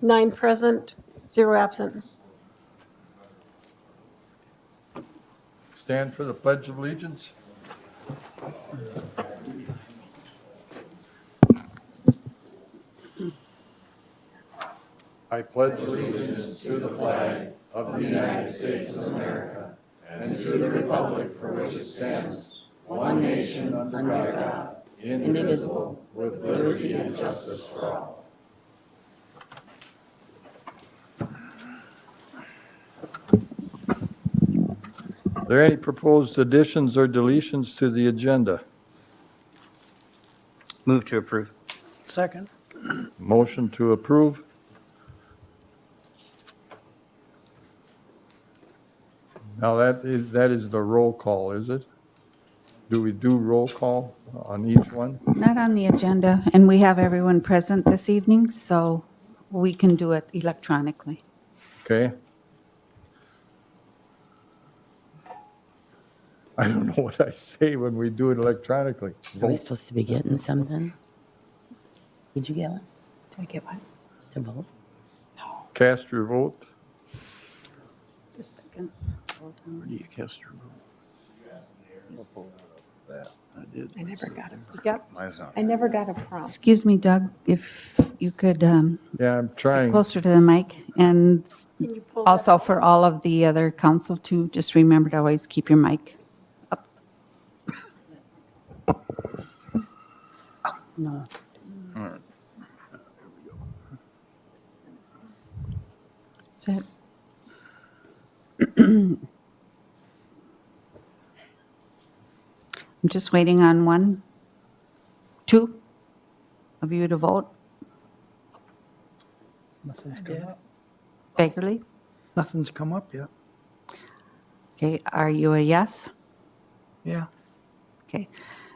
9 present, 0 absent. Stand for the Pledge of Allegiance. I pledge allegiance to the flag of the United States of America and to the republic for which it stands, one nation under God, indivisible, with liberty and justice for all. Are there any proposed additions or deletions to the agenda? Move to approve. Second. Motion to approve. Now, that is the roll call, is it? Do we do roll call on each one? Not on the agenda, and we have everyone present this evening, so we can do it electronically. Okay. I don't know what I say when we do it electronically. Are we supposed to be getting something? Did you get one Did I get one? to vote? Cast your vote. Just a second. Hold on. Where do you cast your vote? That, I did. I never got a Speak up. Mine's not. I never got a prompt. Excuse me, Doug, if you could Yeah, I'm trying. closer to the mic, and Can you pull that? also for all of the other council too, just remember to always keep your mic up. No. Is that? I'm just waiting on 2 of you to vote. Nothing's come up. Fagerly? Nothing's come up yet. Okay, are you a yes? Yeah. Okay,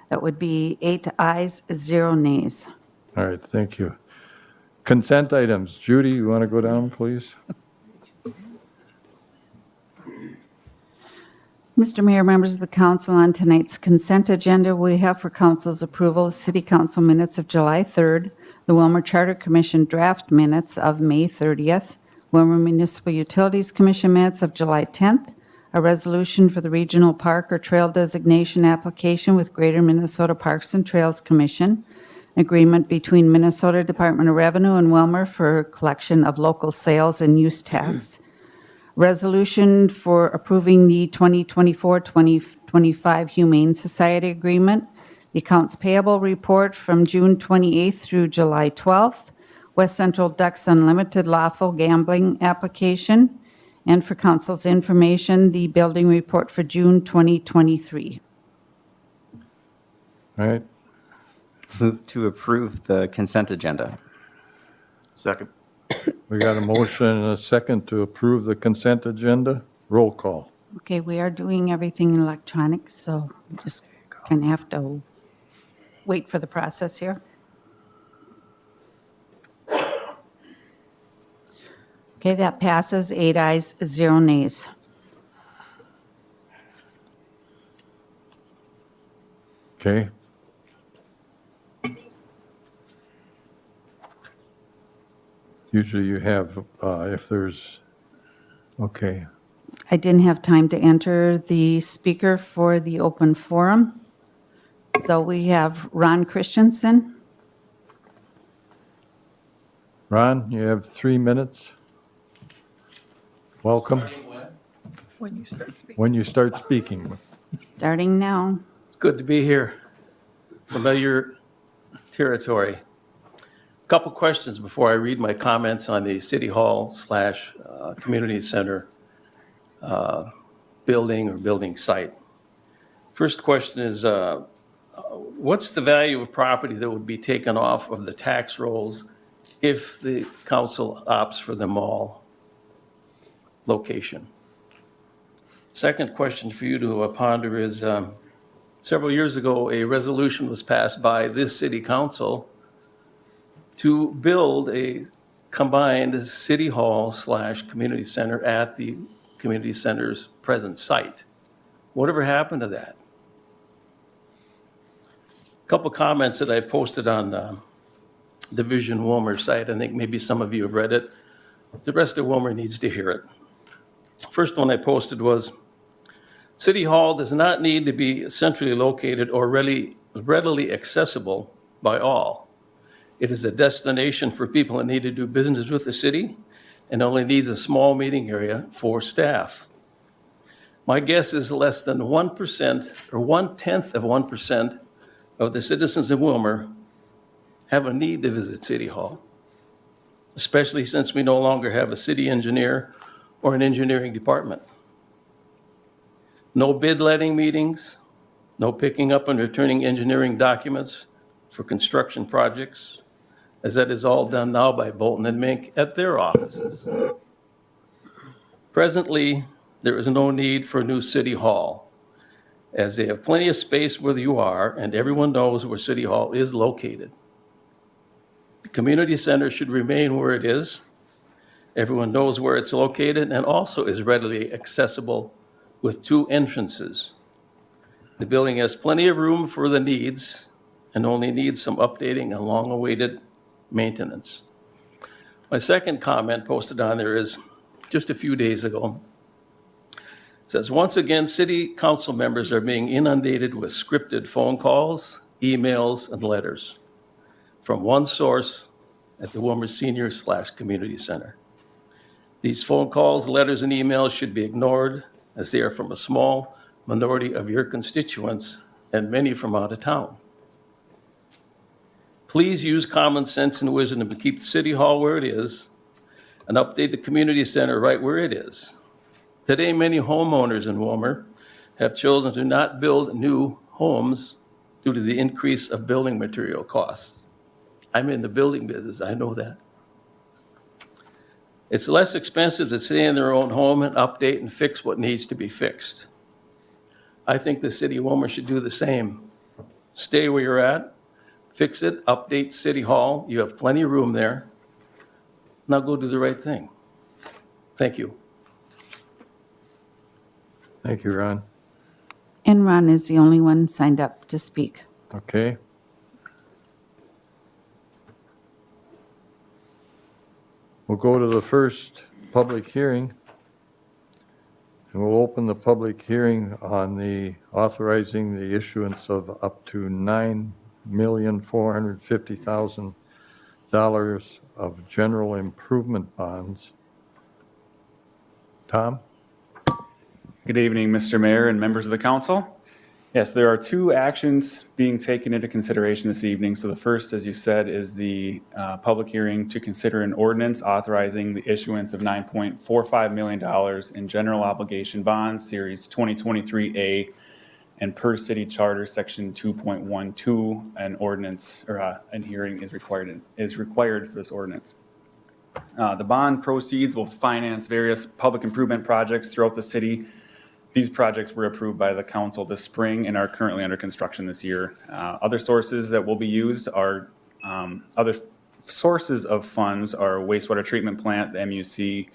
that would be 8 ayes, 0 nays. All right, thank you. Consent items. Judy, you want to go down, please? Mr. Mayor, members of the council, on tonight's consent agenda, we have for council's approval City Council minutes of July 3rd, the Willmar Charter Commission draft minutes of May 30th, Willmar Municipal Utilities Commission minutes of July 10th, a resolution for the regional park or trail designation application with Greater Minnesota Parks and Trails Commission, agreement between Minnesota Department of Revenue and Willmar for collection of local sales and use tax, resolution for approving the 2024-2025 Humane Society Agreement, the accounts payable report from June 28th through July 12th, West Central Ducks Unlimited lawful gambling application, and for council's information, the building report for June 2023. All right, Move to approve the consent agenda. Second. we got a motion and a second to approve the consent agenda. Roll call. Okay, we are doing everything electronic, so we just kind of have to wait for the process here. Okay, that passes, 8 ayes, 0 nays. Okay. Usually you have, if there's, okay. I didn't have time to enter the speaker for the open forum. So we have Ron Christensen. Ron, you have 3 minutes. Welcome. When you start speaking. When you start speaking. Starting now. It's good to be here. Familiar territory. Couple questions before I read my comments on the City Hall / Community Center building or building site. First question is, what's the value of property that would be taken off of the tax rolls if the council opts for the mall location? Second question for you to ponder is, several years ago, a resolution was passed by this city council to build a combined city hall / community center at the community center's present site. Whatever happened to that? A couple comments that I posted on Division Willmar site. I think maybe some of you have read it. The rest of Willmar needs to hear it. First one I posted was, City Hall does not need to be centrally located or readily accessible by all. It is a destination for people that need to do business with the city and only needs a small meeting area for staff. My guess is less than 1% or 1/10 of 1% of the citizens of Willmar have a need to visit City Hall, especially since we no longer have a city engineer or an engineering department. No bid letting meetings, no picking up and returning engineering documents for construction projects, as that is all done now by Bolton and Mink at their offices. Presently, there is no need for a new city hall, as they have plenty of space where you are, and everyone knows where City Hall is located. The community center should remain where it is. Everyone knows where it's located and also is readily accessible with 2 entrances. The building has plenty of room for the needs and only needs some updating and long-awaited maintenance. My second comment posted on there is just a few days ago. It says, once again, city council members are being inundated with scripted phone calls, emails, and letters from one source at the Willmar Senior/Community Center. These phone calls, letters, and emails should be ignored, as they are from a small minority of your constituents and many from out of town. Please use common sense and wisdom to keep City Hall where it is and update the community center right where it is. Today, many homeowners in Willmar have chosen to not build new homes due to the increase of building material costs. I'm in the building business, I know that. It's less expensive to stay in their own home and update and fix what needs to be fixed. I think the city of Willmar should do the same. Stay where you're at, fix it, update City Hall. You have plenty of room there. Now go do the right thing. Thank you. Thank you, Ron. And Ron is the only one signed up to speak. Okay. We'll go to the first public hearing. And we'll open the public hearing on the authorizing the issuance of up to $9,450,000 of general improvement bonds. Tom? Good evening, Mr. Mayor and members of the council. Yes, there are 2 actions being taken into consideration this evening. So the first, as you said, is the public hearing to consider an ordinance authorizing the issuance of $9.45 million in general obligation bonds, Series 2023A, and per city charter, Section 2.12, an ordinance or a hearing is required for this ordinance. The bond proceeds will finance various public improvement projects throughout the city. These projects were approved by the council this spring and are currently under construction this year. Other sources that will be used are, other sources of funds are wastewater treatment plant, the MUC,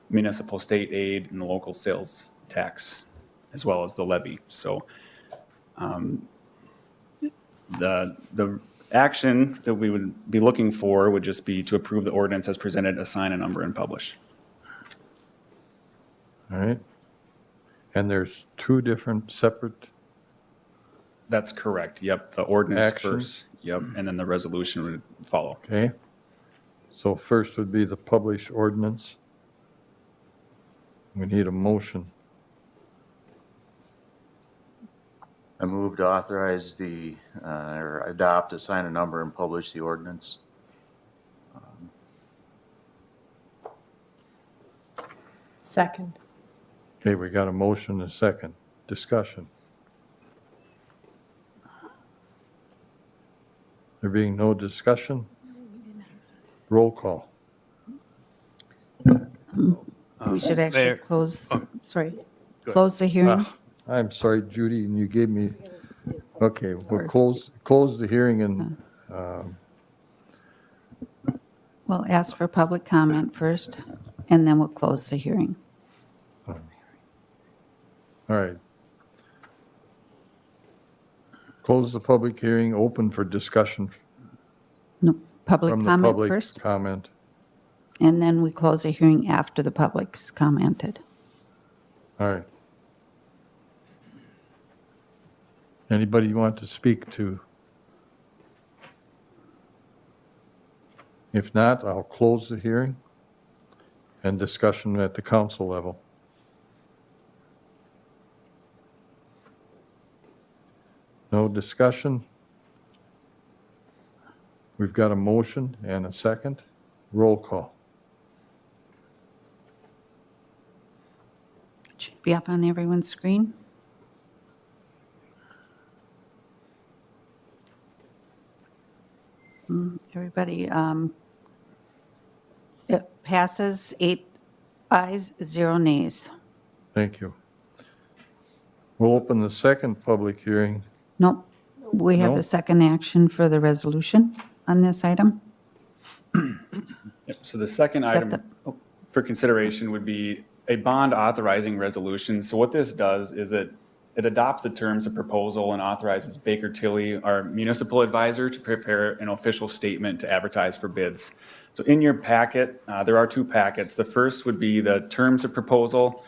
municipal state aid, and the local sales tax, as well as the levy. So the action that we would be looking for would just be to approve the ordinance as presented, assign a number, and publish. All right. And there's 2 different separate, That's correct. Yep. The ordinance Actions. first. Yep. And then the resolution would follow. okay? So first would be the published ordinance. We need a motion. I move to authorize or adopt, assign a number, and publish the ordinance. Second. Okay, we got a motion and a second. Discussion. There being no discussion? Roll call. We should actually Mayor. close, close the hearing. I'm sorry, Judy, and you gave me, okay, we'll close the hearing and, We'll ask for public comment first, and then we'll close the hearing. all right. Close the public hearing, open for discussion. No, public from the comment public first, comment. and then we close the hearing after the public's commented. All right. Anybody you want to speak to? If not, I'll close the hearing and discussion at the council level. No discussion? We've got a motion and a second. Roll call. It should be up on everyone's screen. Everybody, it passes 8 ayes, 0 nays. Thank you. We'll open the second public hearing. Nope, we have No? the second action for the resolution on this item. Yep, so the second Is that item for consideration would be a bond authorizing resolution. So what this does is it adopts the terms of proposal and authorizes Baker Tilly, our municipal advisor, to prepare an official statement to advertise for bids. So in your packet, there are 2 packets. The first would be the terms of proposal.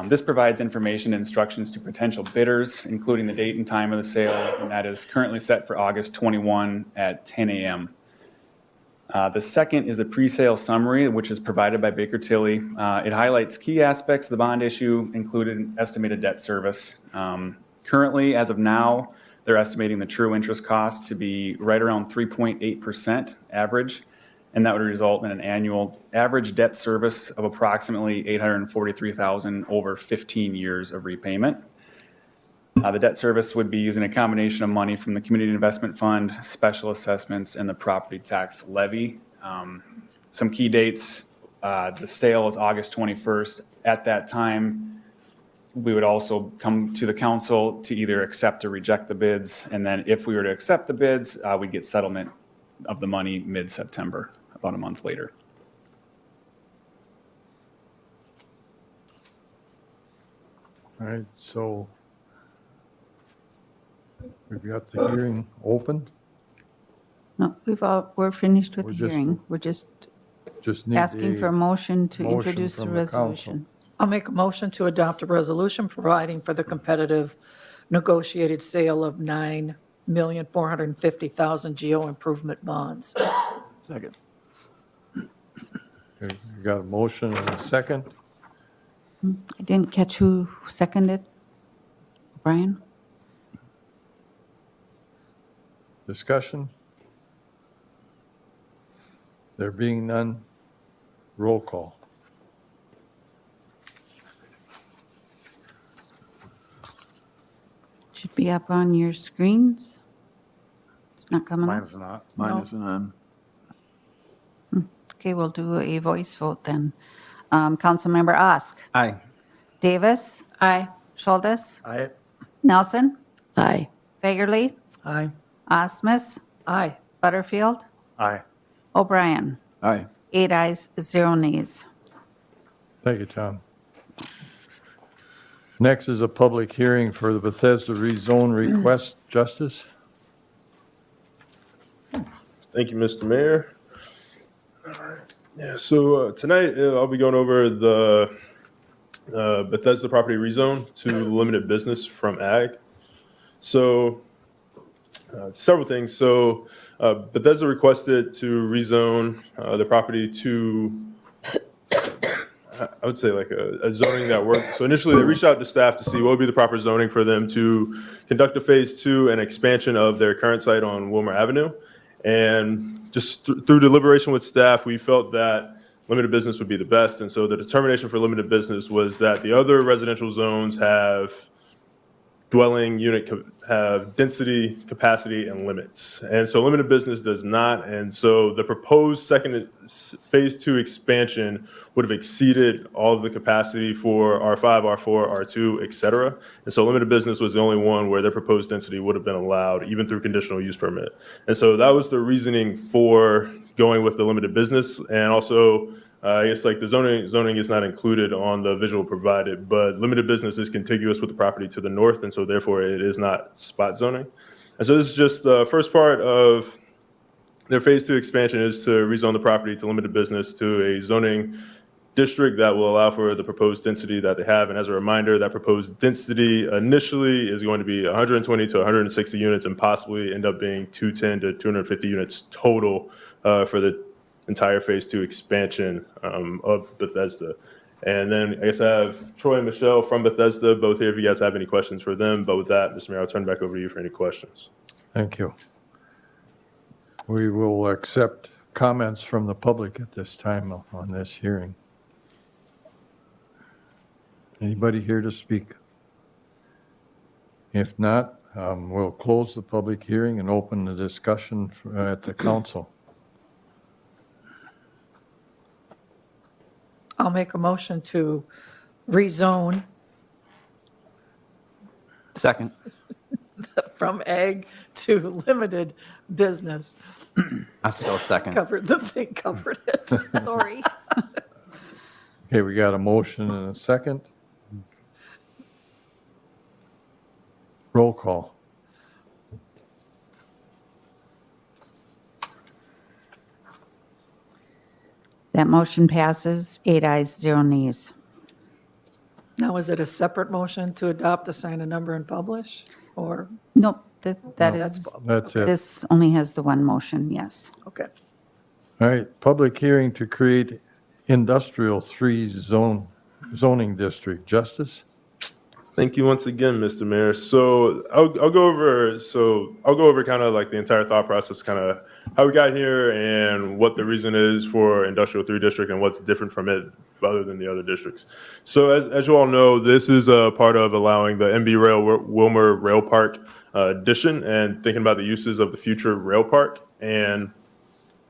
This provides information and instructions to potential bidders, including the date and time of the sale, and that is currently set for August 21 at 10 a.m. The second is the pre-sale summary, which is provided by Baker Tilly. It highlights key aspects of the bond issue, including estimated debt service. Currently, as of now, they're estimating the true interest cost to be right around 3.8% average, and that would result in an annual average debt service of approximately $843,000 over 15 years of repayment. The debt service would be using a combination of money from the Community Investment Fund, special assessments, and the property tax levy. Some key dates, the sale is August 21st. At that time, we would also come to the council to either accept or reject the bids. And then if we were to accept the bids, we'd get settlement of the money mid-September, about a month later. All right, so we've got the hearing open. No, we're finished with We're the just- hearing. We're just Just need asking for a motion to motion introduce the from the council. resolution. I'll make a motion to adopt a resolution providing for the competitive negotiated sale of 9,450,000 geo improvement bonds. Second. Okay, we got a motion and a second. I didn't catch who seconded. Brian? Discussion? There being none, roll call. Should be up on your screens. It's not coming up. Mine's not. Mine No. isn't on. Okay, we'll do a voice vote then. Councilmember Osk. Aye. Davis. Aye. Schultes. Aye. Nelson. Aye. Fagerly. Aye. Osmus. Aye. Butterfield. Aye. O'Brien. Aye. 8 ayes, 0 nays. Thank you, Tom. Next is a public hearing for the Bethesda rezone request. Justice? Thank you, Mr. Mayor. All right. Yeah, so tonight I'll be going over the Bethesda property rezone to limited business from ag. So several things. So Bethesda requested to rezone the property to, I would say, like a zoning that worked. So initially they reached out to staff to see what would be the proper zoning for them to conduct a phase 2 and expansion of their current site on Willmar Avenue. And just through deliberation with staff, we felt that limited business would be the best. And so the determination for limited business was that the other residential zones have dwelling unit, have density, capacity, and limits. And so limited business does not. And so the proposed second phase 2 expansion would have exceeded all of the capacity for R5, R4, R2, et cetera. And so limited business was the only one where their proposed density would have been allowed, even through conditional use permit. And so that was the reasoning for going with the limited business. And also, I guess like the zoning is not included on the visual provided, but limited business is contiguous with the property to the north, and so therefore it is not spot zoning. And so this is just the first part of their phase two expansion is to rezone the property to limited business to a zoning district that will allow for the proposed density that they have. And as a reminder, that proposed density initially is going to be 120 to 160 units and possibly end up being 210 to 250 units total for the entire phase two expansion of Bethesda. And then I guess I have Troy and Michelle from Bethesda, both here if you guys have any questions for them. But with that, Mr. Mayor, I'll turn it back over to you for any questions. Thank you. We will accept comments from the public at this time on this hearing. Anybody here to speak? If not, we'll close the public hearing and open the discussion at the council. I'll make a motion to rezone Second. from ag to limited business. I still second. Covered it. Sorry. Okay, we got a motion and a second. Roll call. That motion passes, 8 ayes, 0 nays. Now, is it a separate motion to adopt, assign a number, and publish? Or, Nope, that is, That's it. this only has the one motion, yes. okay. All right, public hearing to create industrial 3 zoning district. Justice? Thank you once again, Mr. Mayor. So I'll go over kind of like the entire thought process, kind of how we got here and what the reason is for Industrial 3 District and what's different from it other than the other districts. So as you all know, this is a part of allowing the MB Rail Willmar Rail Park addition and thinking about the uses of the future rail park. And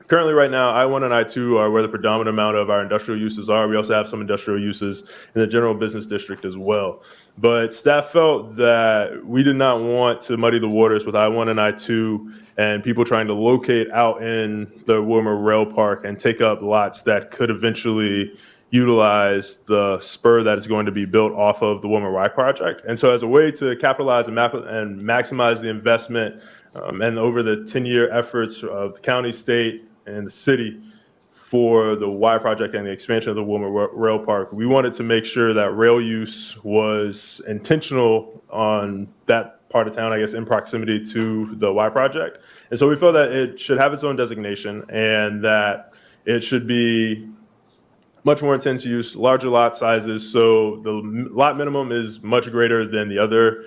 currently, right now, I-1 and I-2 are where the predominant amount of our industrial uses are. We also have some industrial uses in the general business district as well. But staff felt that we did not want to muddy the waters with I-1 and I-2 and people trying to locate out in the Willmar Rail Park and take up lots that could eventually utilize the spur that is going to be built off of the Willmar Y project. And so as a way to capitalize and maximize the investment and over the 10-year efforts of the county, state, and the city for the Y project and the expansion of the Willmar Rail Park, we wanted to make sure that rail use was intentional on that part of town, I guess, in proximity to the Y project. And so we felt that it should have its own designation and that it should be much more intense use, larger lot sizes. So the lot minimum is much greater than the other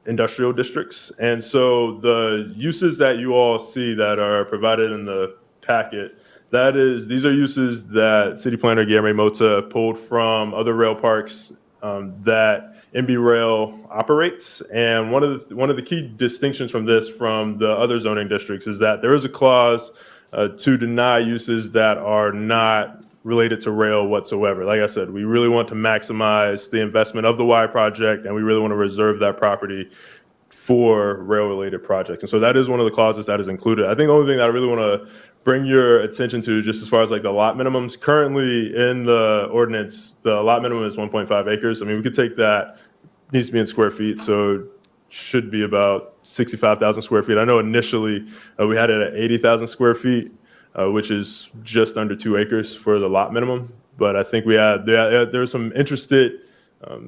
industrial districts. And so the uses that you all see that are provided in the packet, these are uses that City Planner Guillermo Mota pulled from other rail parks that MB Rail operates. And one of the key distinctions from the other zoning districts is that there is a clause to deny uses that are not related to rail whatsoever. Like I said, we really want to maximize the investment of the Y project, and we really want to reserve that property for rail-related projects. And so that is one of the clauses that is included. I think the only thing that I really want to bring your attention to, just as far as like the lot minimums, currently in the ordinance, the lot minimum is 1.5 acres. I mean, we could take that, it needs to be in square feet, so it should be about 65,000 square feet. I know initially we had it at 80,000 square feet, which is just under 2 acres for the lot minimum. But I think there were some interested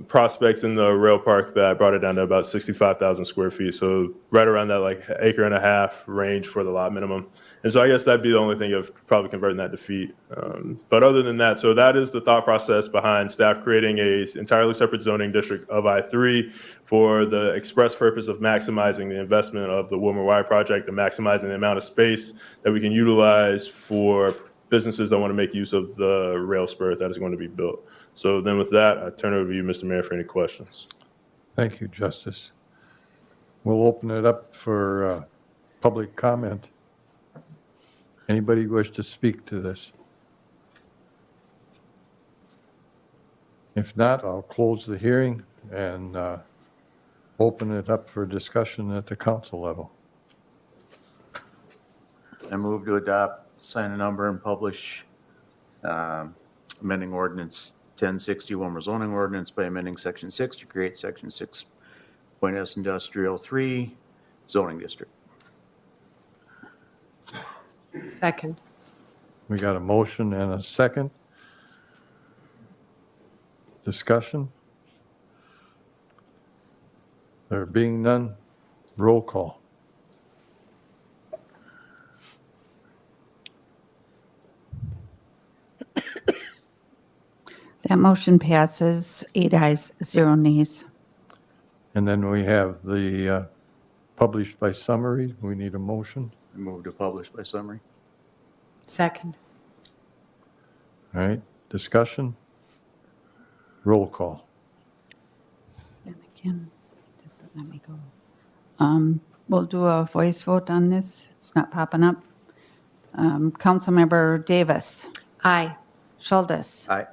prospects in the rail park that brought it down to about 65,000 square feet. So right around that like acre and a half range for the lot minimum. And so I guess that'd be the only thing of probably converting that to feet. But other than that, so that is the thought process behind staff creating a entirely separate zoning district of I-3 for the express purpose of maximizing the investment of the Willmar Y project and maximizing the amount of space that we can utilize for businesses that want to make use of the rail spur that is going to be built. So then with that, I turn it over to you, Mr. Mayor, for any questions. Thank you, Justice. We'll open it up for public comment. Anybody wish to speak to this? If not, I'll close the hearing and open it up for discussion at the council level. I move to adopt, sign a number, and publish amending ordinance 1060 Willmar zoning ordinance by amending section 6 to create section 6.S industrial 3 zoning district. Second. We got a motion and a second. Discussion? There being none, roll call. That motion passes, 8 ayes, 0 nays. And then we have the published by summary. We need a motion. I move to publish by summary. Second. All right, discussion? Roll call. And again, it doesn't let me go. We'll do a voice vote on this. It's not popping up. Councilmember Davis, Aye. Schultes, Aye.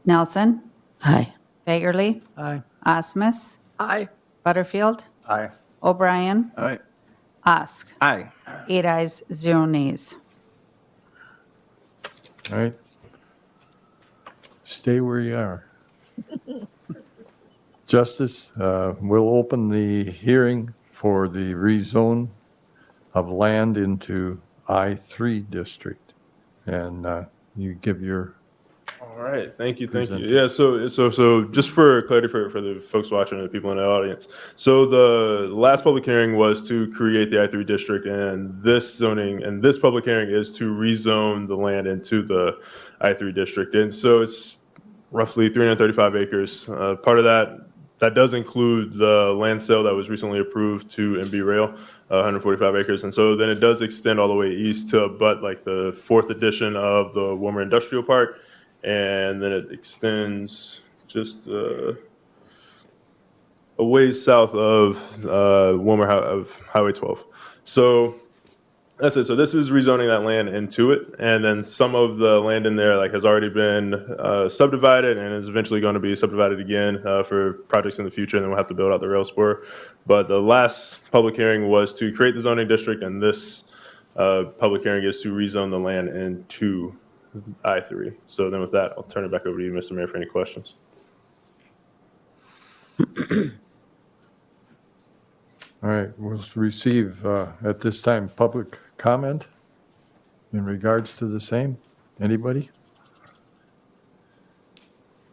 Nelson, Aye. Fagerly, Aye. Osmus, Aye. Butterfield, Aye. O'Brien, Aye. Osk. Aye. 8 ayes, 0 nays. All right. Stay where you are. Justice, we'll open the hearing for the rezone of land into I-3 district. And you give your, All right, thank you. Present. Yeah, so just for clarity for the folks watching and the people in the audience, so the last public hearing was to create the I-3 district, and this zoning and this public hearing is to rezone the land into the I-3 district, and so it's roughly 335 acres. Part of that does include the land sale that was recently approved to MB Rail, 145 acres. And so then it does extend all the way east to abut like the fourth edition of the Willmar Industrial Park. And then it extends just a ways south of Willmar of Highway 12. So that's it. So this is rezoning that land into it, and then some of the land in there has already been subdivided and is eventually going to be subdivided again for projects in the future. And then we'll have to build out the rail spur. But the last public hearing was to create the zoning district, and this public hearing is to rezone the land into I-3. So then with that, I'll turn it back over to you, Mr. Mayor, for any questions. all right, we'll receive at this time public comment in regards to the same. Anybody?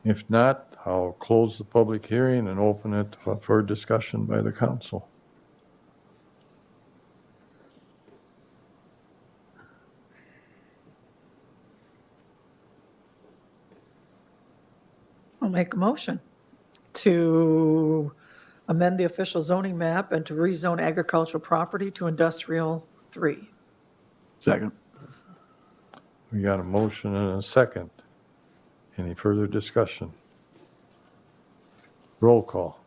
If not, I'll close the public hearing and open it for discussion by the council. I'll make a motion to amend the official zoning map and to rezone agricultural property to industrial 3. Second. We got a motion and a second. Any further discussion? Roll call.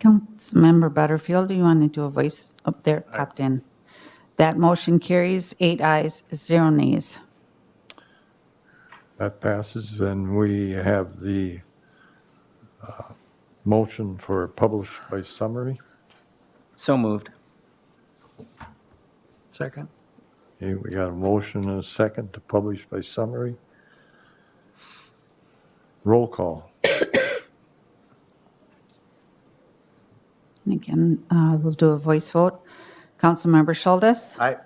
Councilmember Butterfield, do you want to do a voice up there? Popped in. That motion carries, 8 ayes, 0 nays. That passes. Then we have the motion for published by summary. So moved. Second. Okay, we got a motion and a second to publish by summary. Roll call. And again, we'll do a voice vote. Councilmember Schultes, Aye.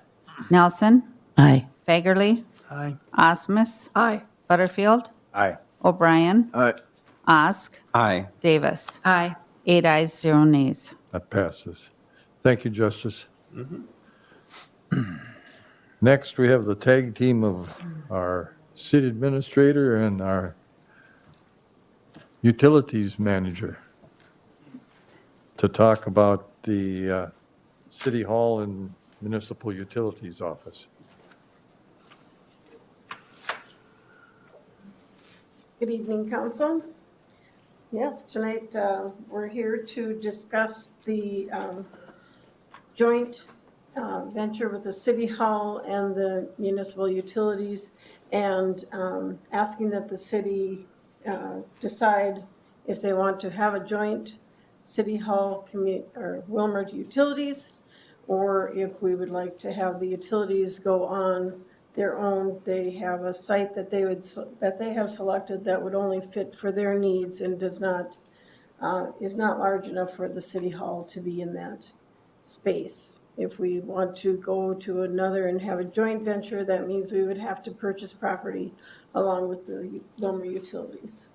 Nelson, Aye. Fagerly, Aye. Osmus, Aye. Butterfield, Aye. O'Brien, Aye. Osk, Aye. Davis. Aye. 8 ayes, 0 nays. That passes. Thank you, Justice. Next, we have the tag team of our city administrator and our utilities manager to talk about the City Hall and Municipal Utilities Office. Good evening, council. Yes, tonight we're here to discuss the joint venture with the City Hall and the municipal utilities, and asking that the city decide if they want to have a joint City Hall or Willmar Utilities, or if we would like to have the utilities go on their own. They have a site that that they have selected that would only fit for their needs and is not large enough for the city hall to be in that space. If we want to go to another and have a joint venture, that means we would have to purchase property along with the Willmar utilities.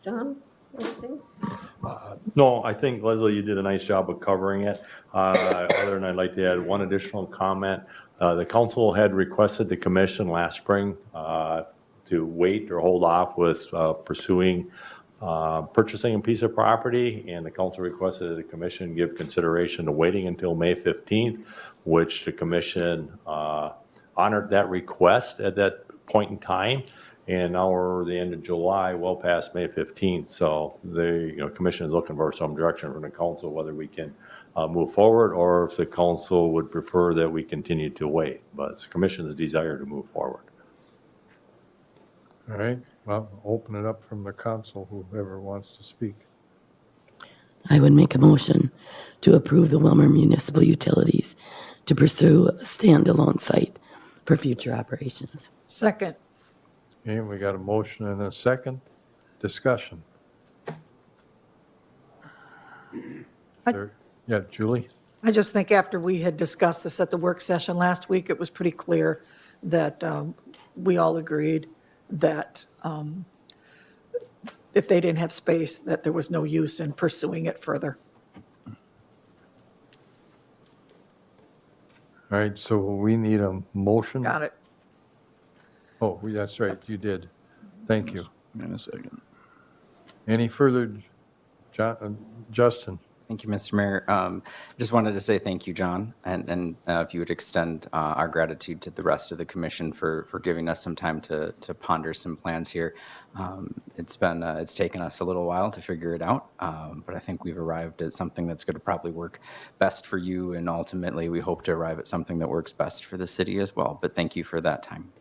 John, anything? No, I think, Leslie, you did a nice job of covering it. Other than I'd like to add one additional comment. The council had requested the commission last spring to wait or hold off with pursuing purchasing a piece of property, and the council requested that the commission give consideration to waiting until May 15th, which the commission honored that request at that point in time. And now we're the end of July, well past May 15th. So the commission is looking for some direction from the council, whether we can move forward or if the council would prefer that we continue to wait. But it's the commission's desire to move forward. All right, well, open it up from the council, whoever wants to speak. I would make a motion to approve the Willmar Municipal Utilities to pursue a standalone site for future operations. Second. Okay, we got a motion and a second. Discussion. Yeah, Julie? I just think after we had discussed this at the work session last week, it was pretty clear that we all agreed that if they didn't have space, that there was no use in pursuing it further. All right, so we need a motion. Got it. Oh, that's right, you did. Thank you. In a second. Any further, Justin? Thank you, Mr. Mayor. Just wanted to say thank you, John, and if you would extend our gratitude to the rest of the commission for giving us some time to ponder some plans here. It's taken us a little while to figure it out, but I think we've arrived at something that's going to probably work best for you, and ultimately we hope to arrive at something that works best for the city as well. But thank you for that time.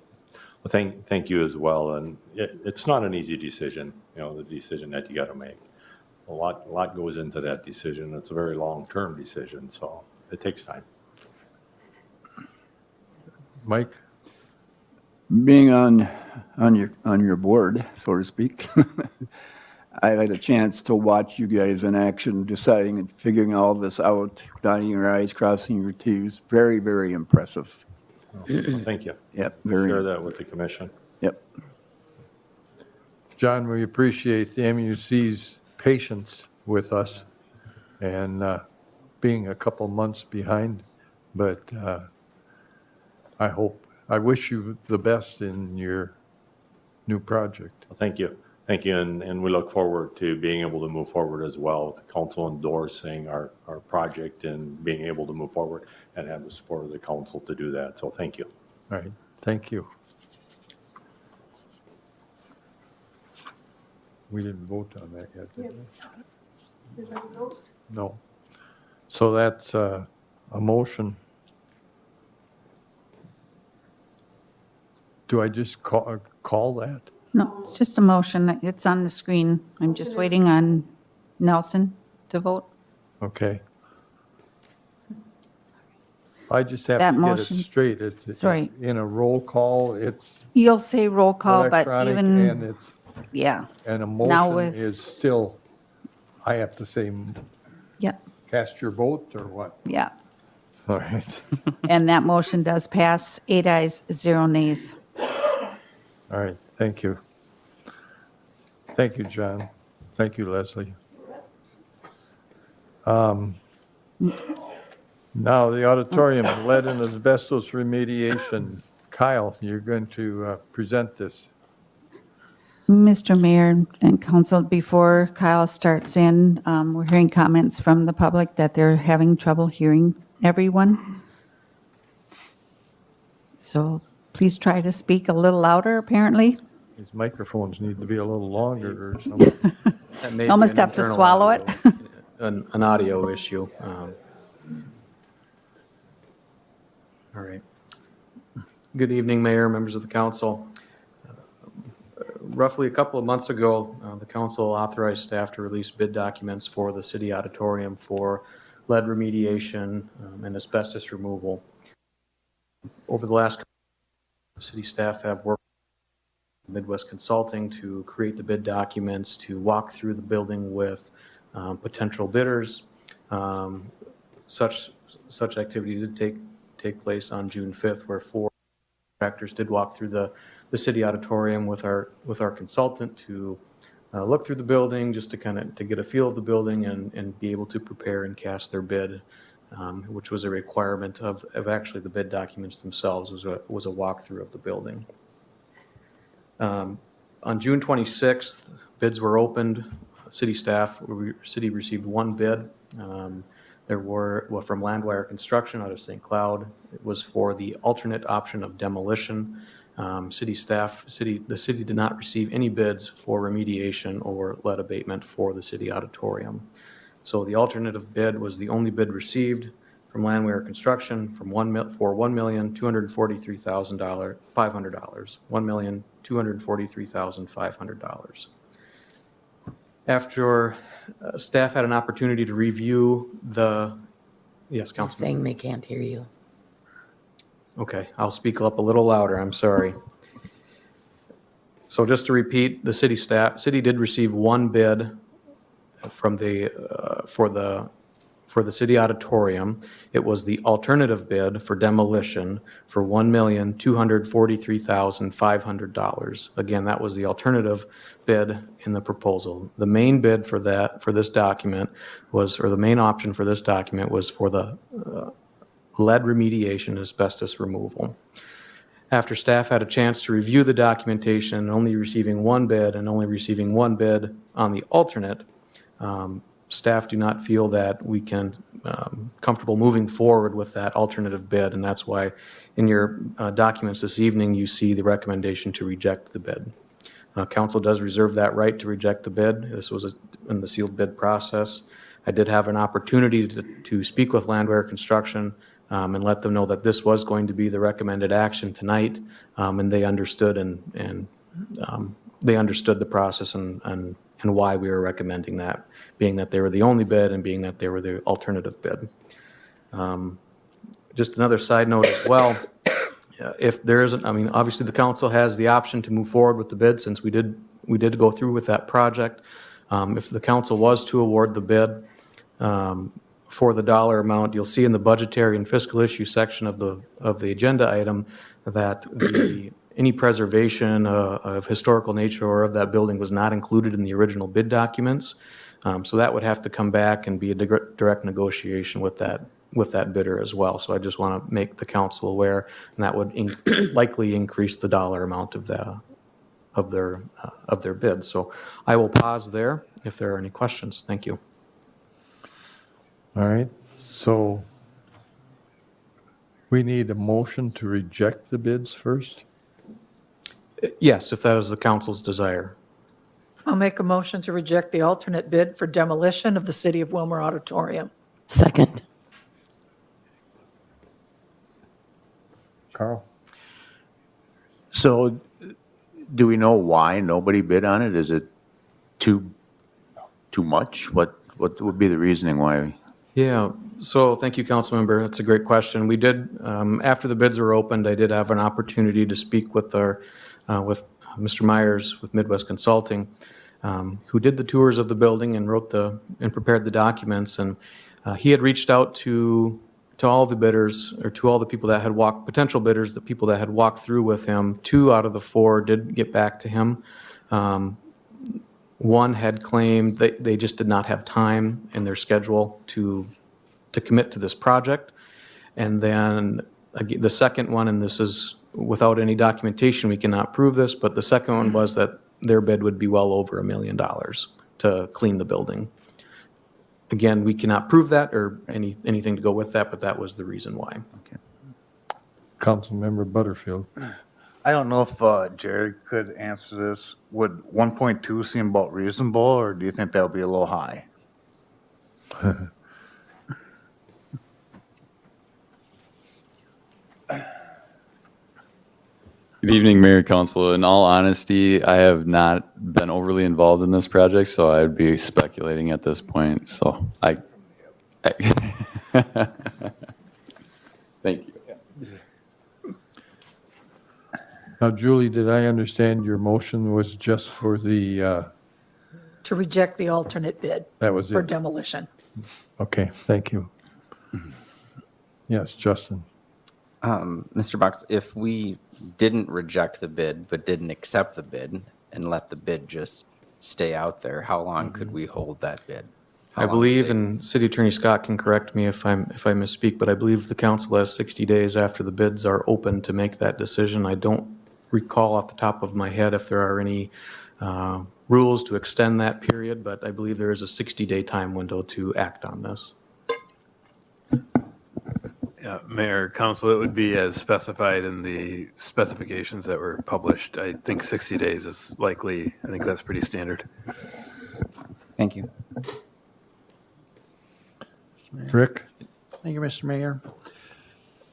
Well, thank you as well. And it's not an easy decision, the decision that you got to make. A lot goes into that decision. It's a very long-term decision, so it takes time. Mike? Being on your board, so to speak, I had a chance to watch you guys in action, deciding and figuring all this out, dotting your I's, crossing your T's. Very, very impressive. Well, thank you. Yep, very. Share that with the commission. Yep. John, we appreciate the MUC's patience with us and being a couple months behind, but I wish you the best in your new project. Well, thank you. Thank you, and we look forward to being able to move forward as well, with the council endorsing our project and being able to move forward and have the support of the council to do that. So thank you. All right, thank you. We didn't vote on that yet, did we? Did I vote? No. So that's a motion. Do I just call that? No, it's just a motion. It's on the screen. I'm just waiting on Nelson to vote. Okay. I just have That to get it motion- straight. It's Sorry. in a roll call, it's You'll say roll call, but electronic, and even, it's, yeah, and a Now motion with- is still, I have to say, yeah, cast your vote or what? yeah. All right. And that motion does pass, 8 ayes, 0 nays. All right, thank you. Thank you, John. Thank you, Leslie. Now, the auditorium, lead and asbestos remediation. Kyle, you're going to present this. Mr. Mayor and council, before Kyle starts in, we're hearing comments from the public that they're having trouble hearing everyone. So please try to speak a little louder, apparently. These microphones need to be a little longer or something. That may be Almost an have to internal swallow it. audio- An audio issue. All right. Good evening, Mayor, members of the council. roughly a couple of months ago, the council authorized staff to release bid documents for the city auditorium for lead remediation and asbestos removal. Over the last city staff have worked with Midwest Consulting to create the bid documents, to walk through the building with potential bidders. Such activity did take place on June 5th, where 4 contractors did walk through the city auditorium with our consultant to look through the building, just to get a feel of the building and be able to prepare and cast their bid, which was a requirement of actually the bid documents themselves, was a walkthrough of the building. On June 26th, bids were opened. City received 1 bid. There were from Landwire Construction out of St. Cloud. It was for the alternate option of demolition. The city did not receive any bids for remediation or lead abatement for the city auditorium. So the alternative bid was the only bid received from Landwire Construction for $1,243,500. $1,243,500. After staff had an opportunity to review yes, I'm Councilman. saying they can't hear you. Okay, I'll speak up a little louder, I'm sorry. So just to repeat, the city did receive 1 bid from for the city auditorium. It was the alternative bid for demolition for $1,243,500. Again, that was the alternative bid in the proposal. The main bid for this document the main option for this document was for the lead remediation, asbestos removal. After staff had a chance to review the documentation, only receiving 1 bid and only receiving 1 bid on the alternate, staff do not feel that we can comfortable moving forward with that alternative bid, and that's why in your documents this evening you see the recommendation to reject the bid. Council does reserve that right to reject the bid. This was in the sealed bid process. I did have an opportunity to speak with Landwire Construction and let them know that this was going to be the recommended action tonight, and they understood they understood the process and why we were recommending that, being that they were the only bid and being that they were the alternative bid. Just another side note as well, if there isn't, obviously the council has the option to move forward with the bid since we did go through with that project. If the council was to award the bid for the dollar amount, you'll see in the budgetary and fiscal issue section of the agenda item that any preservation of historical nature or of that building was not included in the original bid documents. So that would have to come back and be a direct negotiation with that bidder as well. So I just want to make the council aware, and that would likely increase the dollar amount of their bid. So I will pause there if there are any questions. Thank you. All right, so we need a motion to reject the bids first? Yes, if that is the council's desire. I'll make a motion to reject the alternate bid for demolition of the City of Willmar Auditorium. Second. Carl? So do we know why nobody bid on it? Is it too much? What would be the reasoning why? Yeah, so thank you, council member. That's a great question. We did, after the bids were opened, I did have an opportunity to speak with with Mr. Myers with Midwest Consulting, who did the tours of the building and prepared the documents. And he had reached out to all the bidders, or to all the people that had potential bidders, the people that had walked through with him. 2 out of the 4 did get back to him. One had claimed that they just did not have time in their schedule to commit to this project. And then the second one, and this is without any documentation, we cannot prove this, but the second one was that their bid would be well over $1 million to clean the building. Again, we cannot prove that or anything to go with that, but that was the reason why. Okay. Councilmember Butterfield. I don't know if Jared could answer this. Would 1.2 seem about reasonable, or do you think that would be a little high? Good evening, Mayor Council. In all honesty, I have not been overly involved in this project, so I'd be speculating at this point. So I thank you. Now, Julie, did I understand your motion was just for the, To reject the alternate bid that was for it? demolition. Okay, thank you. Yes, Justin. Mr. Box, if we didn't reject the bid, but didn't accept the bid and let the bid just stay out there, how long could we hold that bid? How I long would believe, they- and City Attorney Scott can correct me if I misspeak, but I believe the council has 60 days after the bids are open to make that decision. I don't recall off the top of my head if there are any rules to extend that period, but I believe there is a 60-day time window to act on this. Mayor, Council, it would be as specified in the specifications that were published. I think 60 days is likely, I think that's pretty standard. Thank you. Rick? Thank you, Mr. Mayor.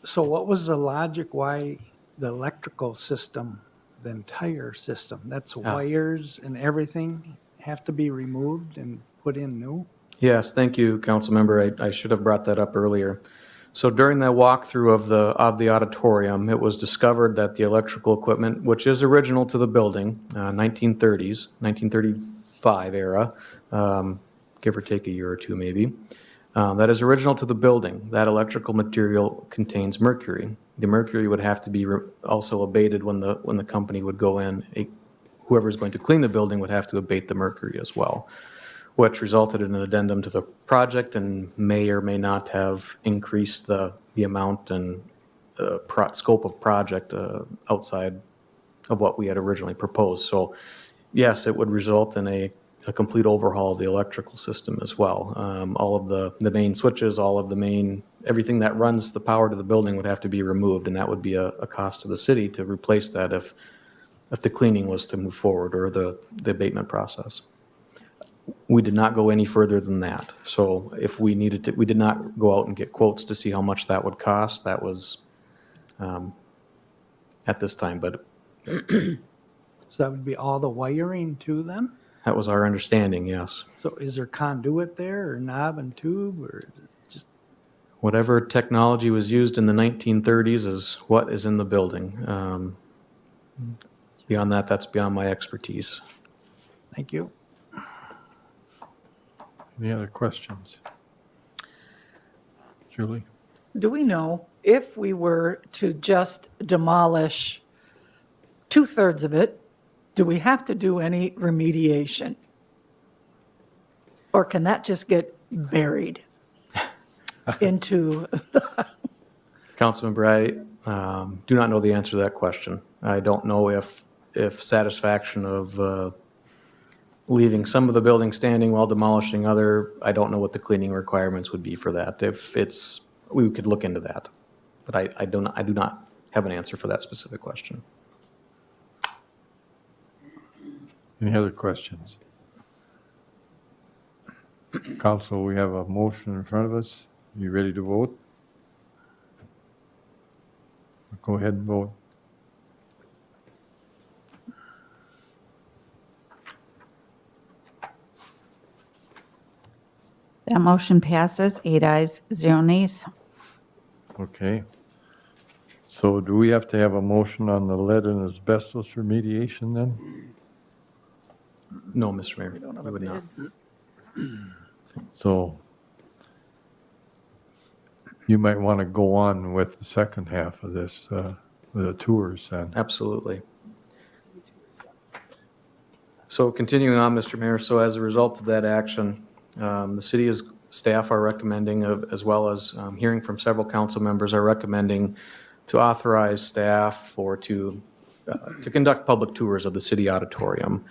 So what was the logic why the electrical system, the entire system, that's wires and everything, have to be removed and put in new? Yes, thank you, council member. I should have brought that up earlier. So during that walkthrough of the auditorium, it was discovered that the electrical equipment, which is original to the building, 1930s, 1935 era, give or take a year or two maybe, that is original to the building. That electrical material contains mercury. The mercury would have to be also abated when the company would go in. Whoever's going to clean the building would have to abate the mercury as well, which resulted in an addendum to the project and may or may not have increased the amount and scope of project outside of what we had originally proposed. So yes, it would result in a complete overhaul of the electrical system as well. All of the main switches, everything that runs the power to the building would have to be removed, and that would be a cost to the city to replace that if the cleaning was to move forward or the abatement process. We did not go any further than that. So if we needed to, we did not go out and get quotes to see how much that would cost. That was at this time, but So that would be all the wiring to them? that was our understanding, yes. So is there conduit there or knob and tube or is it just, Whatever technology was used in the 1930s is what is in the building. Beyond that, that's beyond my expertise. thank you. Any other questions? Julie? Do we know if we were to just demolish 2/3 of it, do we have to do any remediation? Or can that just get buried into the... Councilmember, I do not know the answer to that question. I don't know if satisfaction of leaving some of the building standing while demolishing other, I don't know what the cleaning requirements would be for that. We could look into that. But I do not have an answer for that specific question. Any other questions? Council, we have a motion in front of us. You ready to vote? Go ahead and vote. That motion passes, 8 ayes, 0 nays. Okay. So do we have to have a motion on the lead and asbestos remediation then? No, Mr. Mayor, we would not. So you might want to go on with the second half of this, the tours then. Absolutely. So continuing on, Mr. Mayor, so as a result of that action, the city staff are recommending, as well as hearing from several council members, are recommending to authorize staff to conduct public tours of the city auditorium.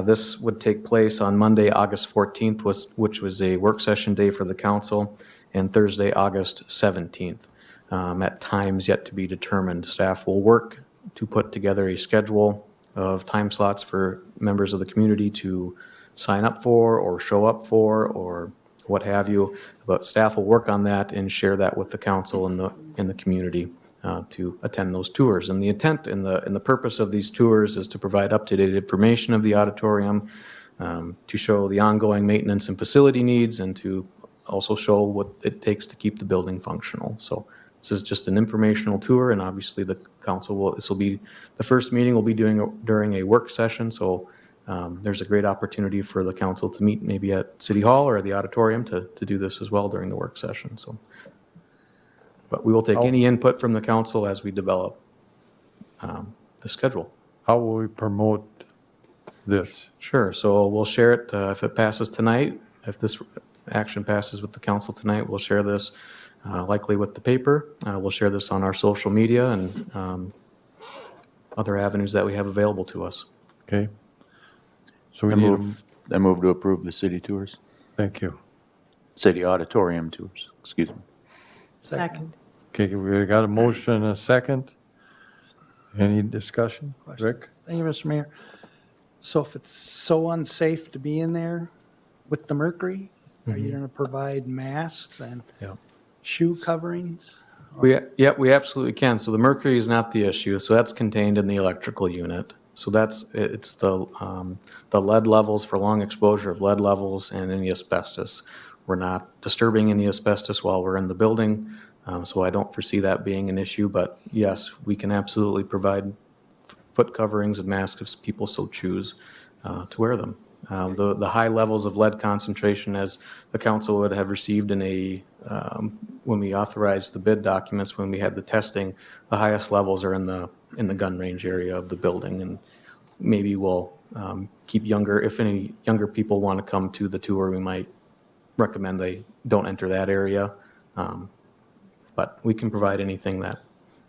This would take place on Monday, August 14th, which was a work session day for the council, and Thursday, August 17th, at times yet to be determined. Staff will work to put together a schedule of time slots for members of the community to sign up for or show up for or what have you. But staff will work on that and share that with the council and the community. to attend those tours. And the intent and the purpose of these tours is to provide up-to-date information of the auditorium, to show the ongoing maintenance and facility needs, and to also show what it takes to keep the building functional. So this is just an informational tour, and obviously the council will, this will be, the first meeting will be during a work session, so there's a great opportunity for the council to meet maybe at City Hall or the auditorium to do this as well during the work session, so. But we will take any input from the council as we develop the schedule. How will we promote this? Sure, so we'll share it if it passes tonight. If this action passes with the council tonight, we'll share this likely with the paper. We'll share this on our social media and other avenues that we have available to us. Okay. So I move to approve the city tours, thank you. city auditorium tours, excuse me. Second. Okay, we got a motion and a second. Any discussion? Rick? Thank you, Mr. Mayor. So if it's so unsafe to be in there with the mercury, are you going to provide masks and Yeah. shoe coverings? Yep, we absolutely can. So the mercury is not the issue. So that's contained in the electrical unit. So it's the lead levels, for long exposure of lead levels and any asbestos. We're not disturbing any asbestos while we're in the building, so I don't foresee that being an issue. But yes, we can absolutely provide foot coverings and masks if people so choose to wear them. The high levels of lead concentration, as the council would have received in when we authorized the bid documents, when we had the testing, the highest levels are in the gun range area of the building, and maybe we'll keep if any younger people want to come to the tour, we might recommend they don't enter that area. But we can provide anything that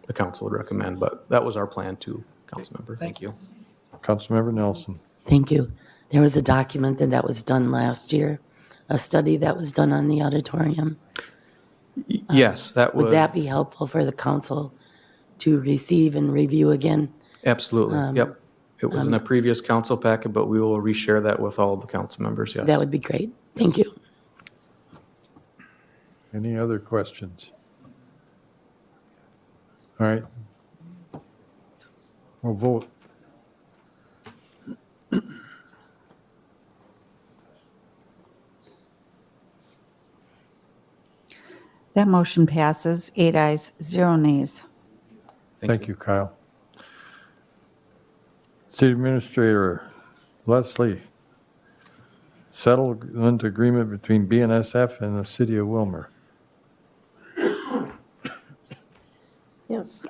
the council would recommend, but that was our plan too, Councilmember. Thank you. Councilmember Nelson. Thank you. There was a document that was done last year, a study that was done on the auditorium. Yes, that Would that be helpful for the council to receive and review again? Absolutely, yep. It was in a previous council packet, but we will reshare that with all of the council members, yes. That would be great. Thank you. Any other questions? All right. We'll vote. That motion passes, 8 ayes, 0 nays. Thank you, Kyle. City Administrator Leslie, settlement agreement between BNSF and the City of Willmar. Yes,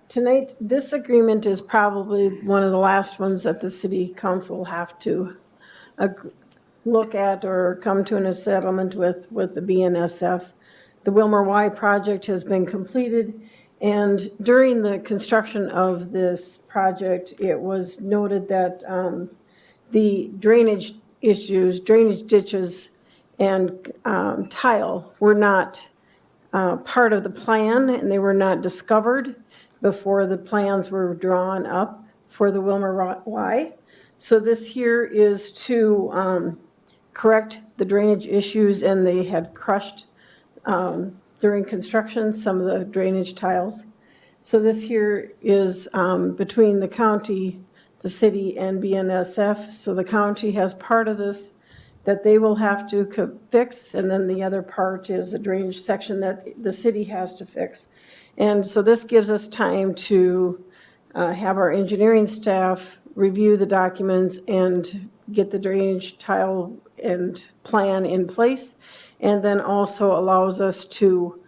tonight, this agreement is probably one of the last ones that the city council will have to look at or come to a settlement with the BNSF. The Willmar Y project has been completed, and during the construction of this project, it was noted that the drainage issues, drainage ditches, and tile were not part of the plan, and they were not discovered before the plans were drawn up for the Willmar Y. So this here is to correct the drainage issues, and they had crushed during construction some of the drainage tiles. So this here is between the county, the city, and BNSF. So the county has part of this that they will have to fix, and then the other part is a drainage section that the city has to fix. And so this gives us time to have our engineering staff review the documents and get the drainage tile and plan in place, and then also allows us to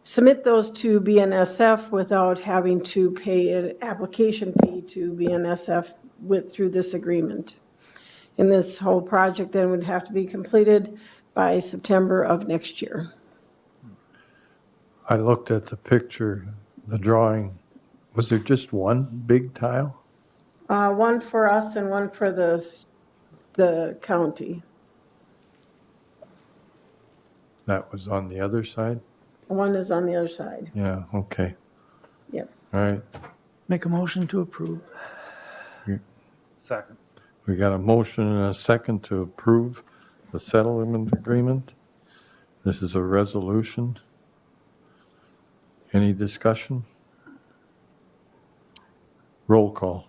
submit those to BNSF without having to pay an application fee to BNSF through this agreement. And this whole project then would have to be completed by September of next year. I looked at the picture, the drawing. Was there just one big tile? One for us and one for the county. That was on the other side? One is on the other side. Yeah, okay. Yep. All right. Make a motion to approve. Second. We got a motion and a second to approve the settlement agreement. This is a resolution. Any discussion? Roll call.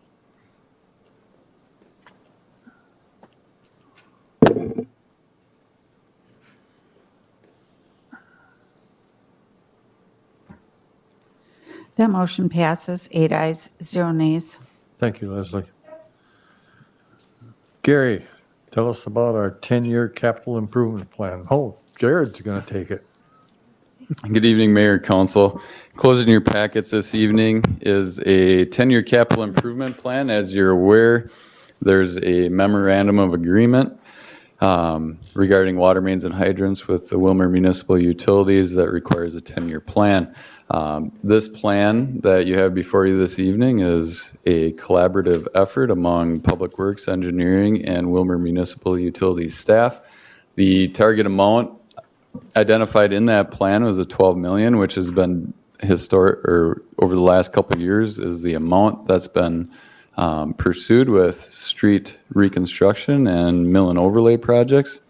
That motion passes, 8 ayes, 0 nays. Thank you, Leslie. Gary, tell us about our 10-year capital improvement plan. Oh, Jared's going to take it. Good evening, Mayor and Council. Closing your packets this evening is a 10-year capital improvement plan. As you're aware, there's a memorandum of agreement regarding water mains and hydrants with the Willmar Municipal Utilities that requires a 10-year plan. This plan that you have before you this evening is a collaborative effort among Public Works, Engineering, and Willmar Municipal Utilities staff. The target amount identified in that plan was a 12 million, which has been historic, or over the last couple of years is the amount that's been pursued with street reconstruction and mill and overlay projects.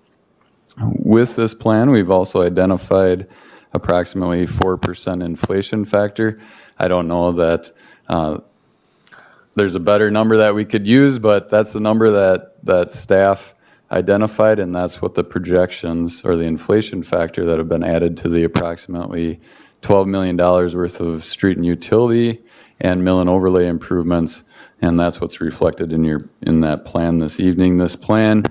With this plan, we've also identified approximately 4% inflation factor. I don't know that there's a better number that we could use, but that's the number that staff identified, and that's what the projections or the inflation factor that have been added to the approximately $12 million worth of street and utility and mill and overlay improvements, and that's what's reflected in that plan this evening. This plan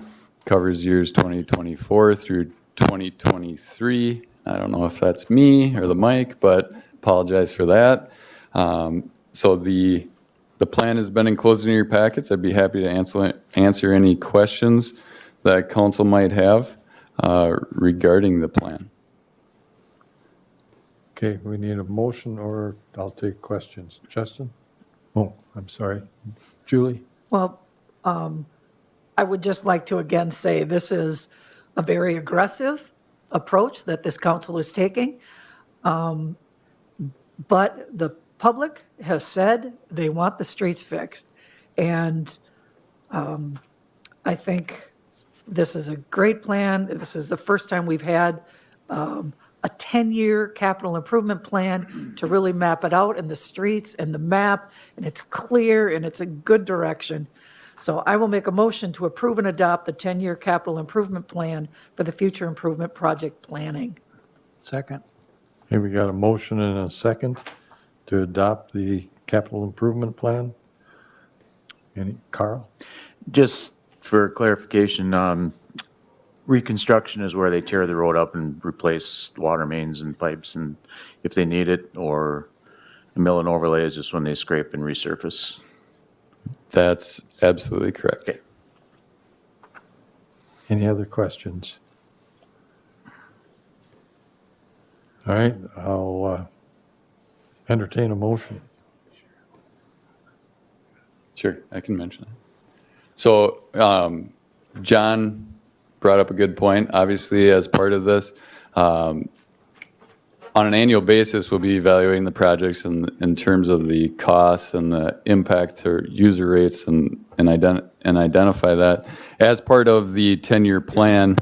covers years 2024 through 2023. I don't know if that's me or the mic, but apologize for that. So the plan has been enclosed in your packets. I'd be happy to answer any questions that council might have regarding the plan. Okay, we need a motion, or I'll take questions. Justin? Oh, I'm sorry. Julie? Well, I would just like to again say this is a very aggressive approach that this council is taking. But the public has said they want the streets fixed. And I think this is a great plan. This is the first time we've had a 10-year capital improvement plan to really map it out in the streets and the map, and it's clear and it's a good direction. So I will make a motion to approve and adopt the 10-year capital improvement plan for the future improvement project planning. Second. Okay, we got a motion and a second to adopt the capital improvement plan. Carl? Just for clarification, reconstruction is where they tear the road up and replace water mains and pipes and if they need it, or the mill and overlay is just when they scrape and resurface. That's absolutely correct. Okay. Any other questions? All right, I'll entertain a motion. Sure, I can mention it. So John brought up a good point. Obviously, as part of this, on an annual basis, we'll be evaluating the projects in terms of the costs and the impact to user rates and identify that. As part of the 10-year plan,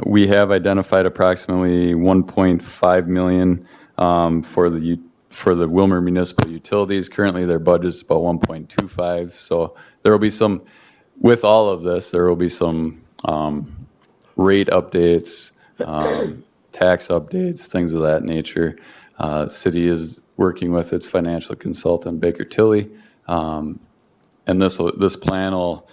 we have identified approximately 1.5 million for the Willmar Municipal Utilities. Currently, their budget's about 1.25. So there will be some, with all of this, there will be some rate updates, tax updates, things of that nature. City is working with its financial consultant, Baker Tilly, and this plan will.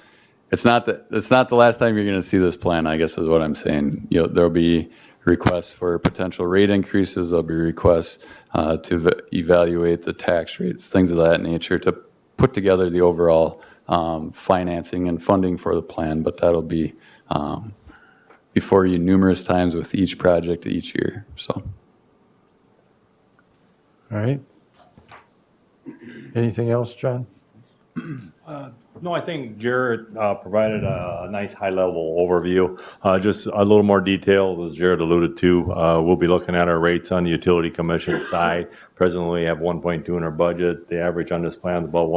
It's not the last time you're going to see this plan, I guess is what I'm saying. There'll be requests for potential rate increases. There'll be requests to evaluate the tax rates, things of that nature, to put together the overall financing and funding for the plan. But that'll be before you numerous times with each project each year. So. All right. Anything else, John? No, I think Jared provided a nice high-level overview. Just a little more detail, as Jared alluded to. We'll be looking at our rates on the utility commission side. Presently, we have 1.2 in our budget. The average on this plan is about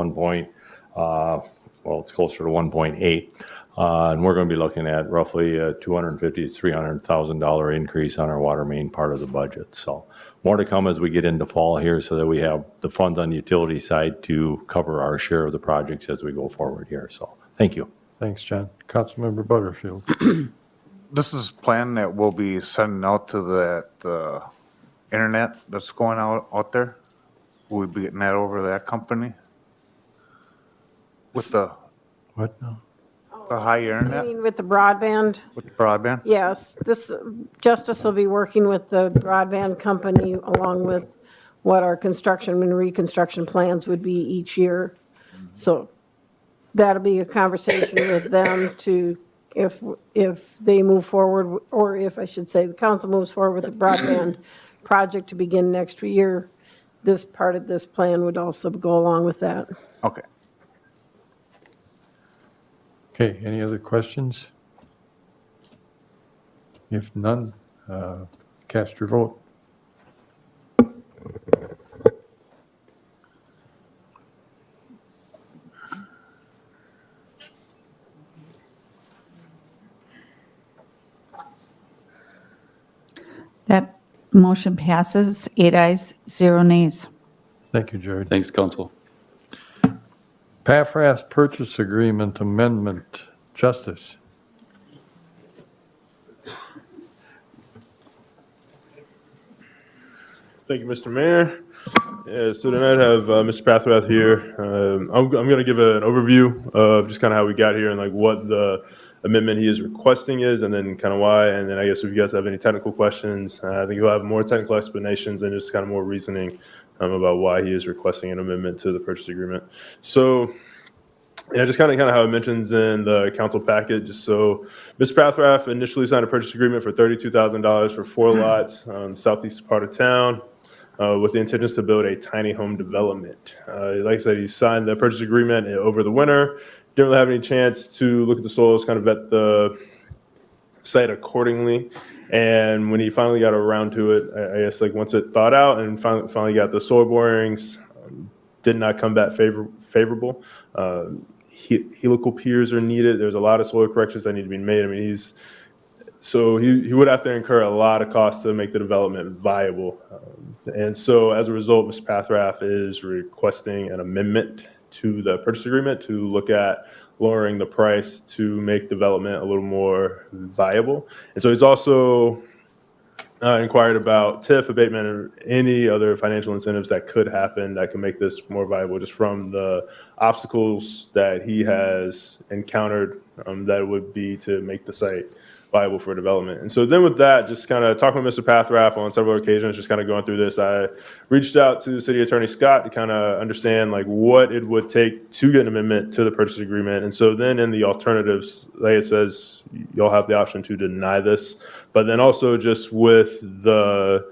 it's closer to 1.8. And we're going to be looking at roughly a $250,000 to $300,000 increase on our water main part of the budget. So more to come as we get into fall here so that we have the funds on the utility side to cover our share of the projects as we go forward here. So thank you. Thanks, John. Councilmember Butterfield. This is a plan that we'll be sending out to the internet that's going out there. We'll be getting that over to that company with the What now? high I internet, mean, with the broadband, with the broadband. yes, Justice will be working with the broadband company along with what our construction and reconstruction plans would be each year. So that'll be a conversation with them to, if they move forward, or if I should say, the council moves forward with the broadband project to begin next year, this part of this plan would also go along with that. Okay. Okay, any other questions? If none, cast your vote. That motion passes, 8 ayes, 0 nays. Thank you, Jared. Thanks, council. Paffrath Purchase Agreement Amendment. Justice. Thank you, Mr. Mayor. Yeah, so tonight I have Mr. Pathrath here. I'm going to give an overview of just kind of how we got here and like what the amendment he is requesting is, and then kind of why. And then I guess if you guys have any technical questions, I think you'll have more technical explanations and just kind of more reasoning about why he is requesting an amendment to the purchase agreement. So yeah, just kind of how it mentions in the council packet. Just so Mr. Pathrath initially signed a purchase agreement for $32,000 for 4 lots on the southeast part of town. With the intentions to build a tiny home development. Like I said, he signed the purchase agreement over the winter. Didn't really have any chance to look at the soils, kind of vet the site accordingly. And when he finally got around to it, I guess like once it thawed out and finally got the soil borings, did not come back favorable. Helical piers are needed. There's a lot of soil corrections that need to be made. I mean, he would have to incur a lot of costs to make the development viable. And so as a result, Mr. Pathrath is requesting an amendment to the purchase agreement to look at lowering the price to make development a little more viable. And so he's also inquired about TIF abatement or any other financial incentives that could happen that can make this more viable, just from the obstacles that he has encountered that it would be to make the site viable for development. And so then with that, just kind of talking with Mr. Pathrath on several occasions, just kind of going through this, I reached out to City Attorney Scott to kind of understand like what it would take to get an amendment to the purchase agreement. And so then in the alternatives, like it says, you'll have the option to deny this, but then also just with the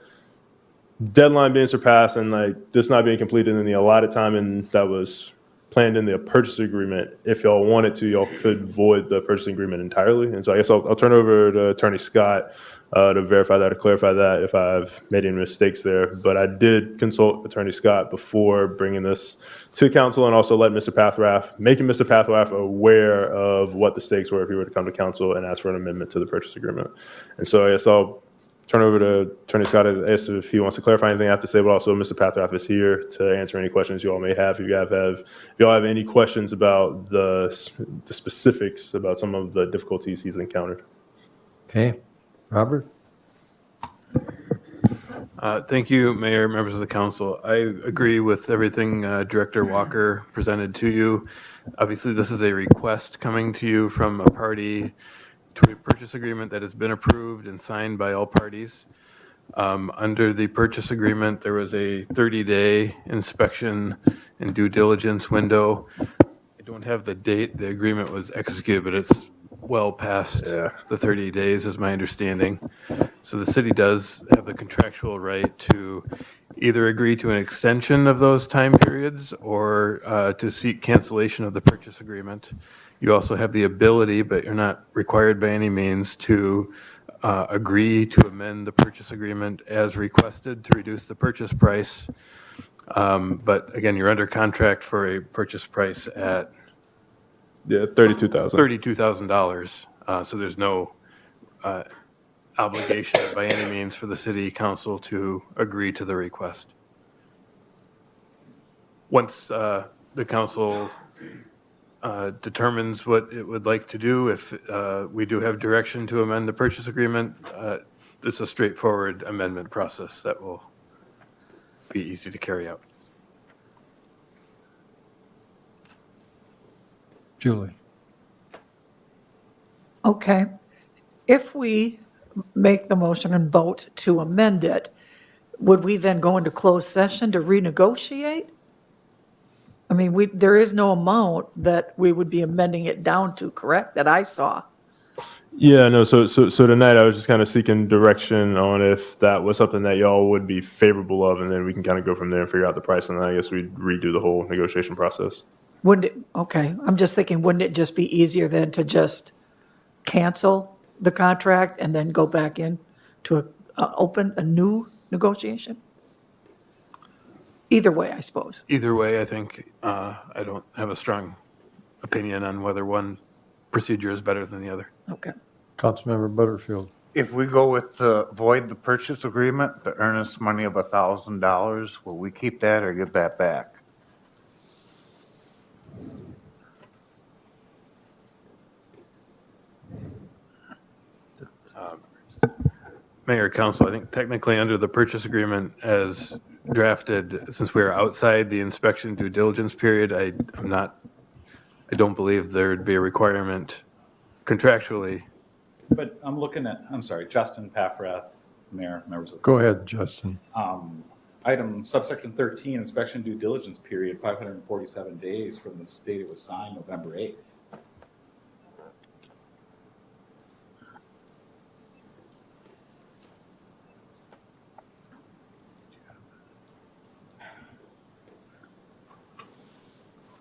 deadline being surpassed and like this not being completed in the allotted time, and that was planned in the purchase agreement, if y'all wanted to, y'all could void the purchase agreement entirely. And so I guess I'll turn over to Attorney Scott to verify that or clarify that if I've made any mistakes there. But I did consult Attorney Scott before bringing this to council, and also making Mr. Pathrath aware of what the stakes were if he were to come to council and ask for an amendment to the purchase agreement. And so I guess I'll turn over to Attorney Scott as if he wants to clarify anything I have to say, but also Mr. Pathrath is here to answer any questions you all may have. If you all have any questions about the specifics about some of the difficulties he's encountered. Okay, Robert? Thank you, Mayor, members of the council. I agree with everything Director Walker presented to you. Obviously, this is a request coming to you from a party to a purchase agreement that has been approved and signed by all parties. Under the purchase agreement, there was a 30-day inspection and due diligence window. I don't have the date the agreement was executed, but it's well past the 30 days is my understanding. So the city does have the contractual right to either agree to an extension of those time periods or to seek cancellation of the purchase agreement. You also have the ability, but you're not required by any means, to agree to amend the purchase agreement as requested to reduce the purchase price. But again, you're under contract for a purchase price at $32,000. $32,000. So there's no obligation by any means for the city council to agree to the request. Once the council determines what it would like to do, if we do have direction to amend the purchase agreement, it's a straightforward amendment process that will be easy to carry out. Julie? Okay. If we make the motion and vote to amend it, would we then go into closed session to renegotiate? I mean, there is no amount that we would be amending it down to, correct, that I saw? Yeah, no, so tonight I was just kind of seeking direction on if that was something that y'all would be favorable of, and then we can kind of go from there and figure out the price, and then I guess we'd redo the whole negotiation process. Wouldn't it, okay, I'm just thinking, wouldn't it just be easier then to just cancel the contract and then go back in to open a new negotiation? Either way, I suppose. Either way, I think I don't have a strong opinion on whether one procedure is better than the other. Okay. Councilmember Butterfield? If we go with the void the purchase agreement, the earnest money of $1,000, will we keep that or give that back? Mayor, Council, I think technically under the purchase agreement as drafted, since we are outside the inspection due diligence period, I don't believe there'd be a requirement contractually. But I'm looking at, I'm sorry, Justin Paffrath, Mayor, members of the Go ahead, Justin. item subsection 13, inspection due diligence period, 547 days from the date it was signed, November 8th.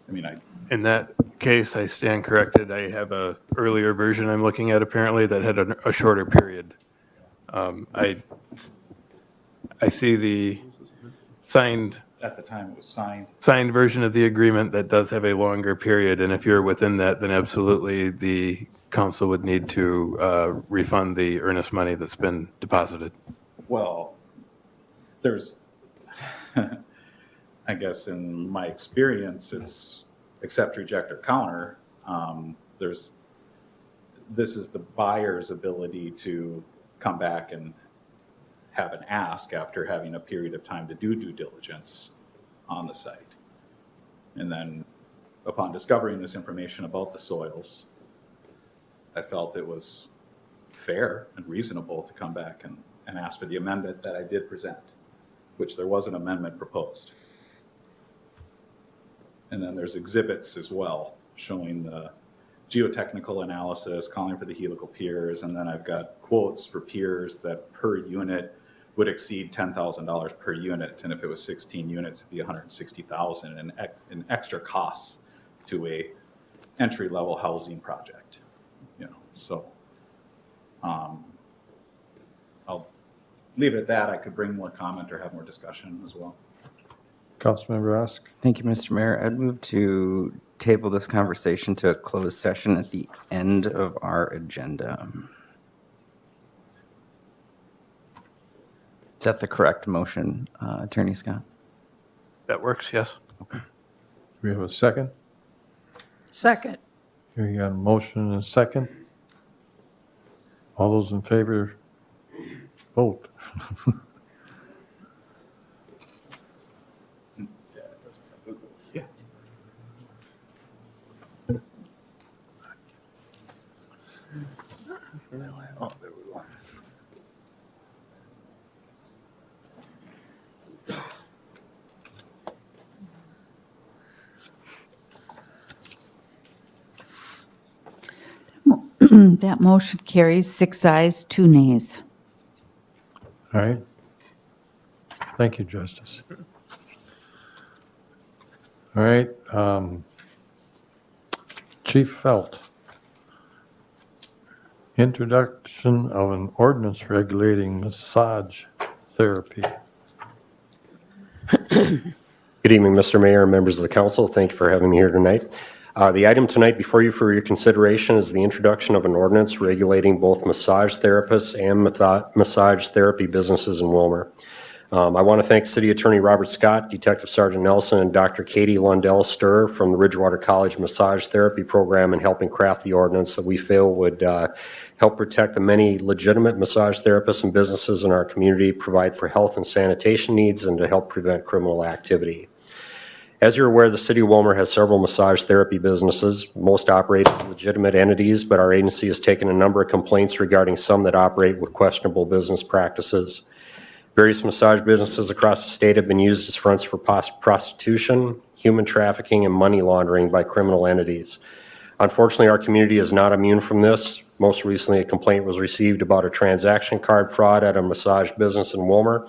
I mean, In that case, I stand corrected. I have a earlier version I'm looking at apparently that had a shorter period. I see the at the time it was signed. signed version of the agreement that does have a longer period, and if you're within that, then absolutely the council would need to refund the earnest money that's been deposited. Well, there's, I guess in my experience, it's accept, reject, or counter. This is the buyer's ability to come back and have an ask after having a period of time to do due diligence on the site. And then upon discovering this information about the soils, I felt it was fair and reasonable to come back and ask for the amendment that I did present, which there was an amendment proposed. And then there's exhibits as well, showing the geotechnical analysis, calling for the helical piers, and then I've got quotes for piers that per unit would exceed $10,000 per unit, and if it was 16 units, it'd be $160,000 in extra costs to a entry-level housing project. You know, so I'll leave it at that. I could bring more comment or have more discussion as well. Councilmember Ask? Thank you, Mr. Mayor. I'd move to table this conversation to a closed session at the end of our agenda. Is that the correct motion, Attorney Scott? That works, yes. Do we have a second? Second. Here you got a motion and a second. All those in favor, vote. That motion carries 6 ayes, 2 nays. All right. Thank you, Justice. All right. Chief Felt. Introduction of an ordinance regulating massage therapy. Good evening, Mr. Mayor and members of the council. Thank you for having me here tonight. The item tonight before you for your consideration is the introduction of an ordinance regulating both massage therapists and massage therapy businesses in Willmar. I want to thank City Attorney Robert Scott, Detective Sergeant Nelson, and Dr. Katie Lundell Stir from the Ridgewater College Massage Therapy Program in helping craft the ordinance that we feel would help protect the many legitimate massage therapists and businesses in our community, provide for health and sanitation needs, and to help prevent criminal activity. As you're aware, the City of Willmar has several massage therapy businesses. Most operate as legitimate entities, but our agency has taken a number of complaints regarding some that operate with questionable business practices. Various massage businesses across the state have been used as fronts for prostitution, human trafficking, and money laundering by criminal entities. Unfortunately, our community is not immune from this. Most recently, a complaint was received about a transaction card fraud at a massage business in Willmar.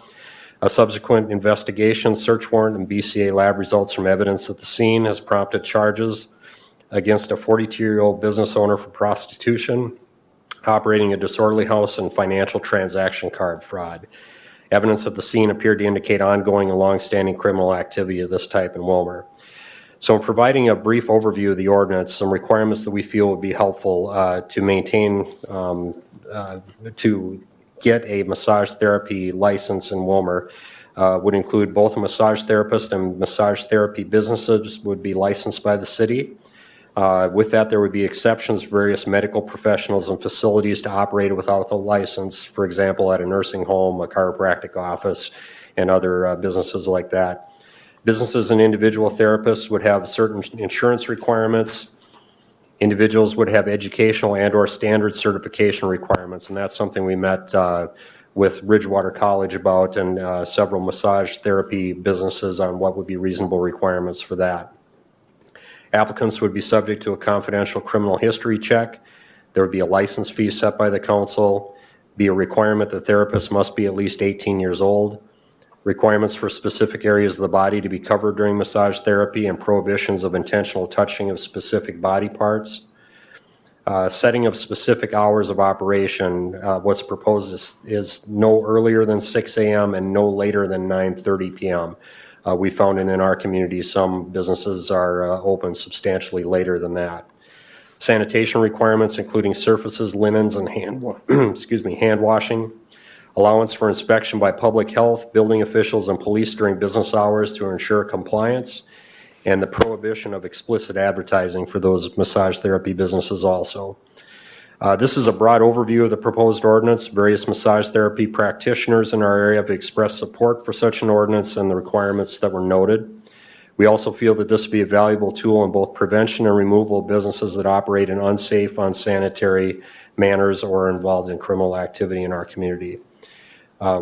A subsequent investigation, search warrant, and BCA lab results from evidence at the scene has prompted charges against a 42-year-old business owner for prostitution, operating a disorderly house, and financial transaction card fraud. Evidence at the scene appeared to indicate ongoing and longstanding criminal activity of this type in Willmar. So in providing a brief overview of the ordinance, some requirements that we feel would be helpful to maintain, to get a massage therapy license in Willmar would include both a massage therapist and massage therapy businesses would be licensed by the city. With that, there would be exceptions for various medical professionals and facilities to operate without a license, for example, at a nursing home, a chiropractic office, and other businesses like that. Businesses and individual therapists would have certain insurance requirements. Individuals would have educational and/or standard certification requirements, and that's something we met with Ridgewater College about and several massage therapy businesses on what would be reasonable requirements for that. Applicants would be subject to a confidential criminal history check. There would be a license fee set by the council, be a requirement that therapists must be at least 18 years old, requirements for specific areas of the body to be covered during massage therapy, and prohibitions of intentional touching of specific body parts. Setting of specific hours of operation, what's proposed is no earlier than 6 a.m. and no later than 9:30 p.m. We found in our community some businesses are open substantially later than that. Sanitation requirements, including surfaces, linens, and hand washing. Allowance for inspection by public health, building officials, and police during business hours to ensure compliance, and the prohibition of explicit advertising for those massage therapy businesses also. This is a broad overview of the proposed ordinance. Various massage therapy practitioners in our area have expressed support for such an ordinance and the requirements that were noted. We also feel that this would be a valuable tool in both prevention and removal of businesses that operate in unsafe, unsanitary manners or involved in criminal activity in our community.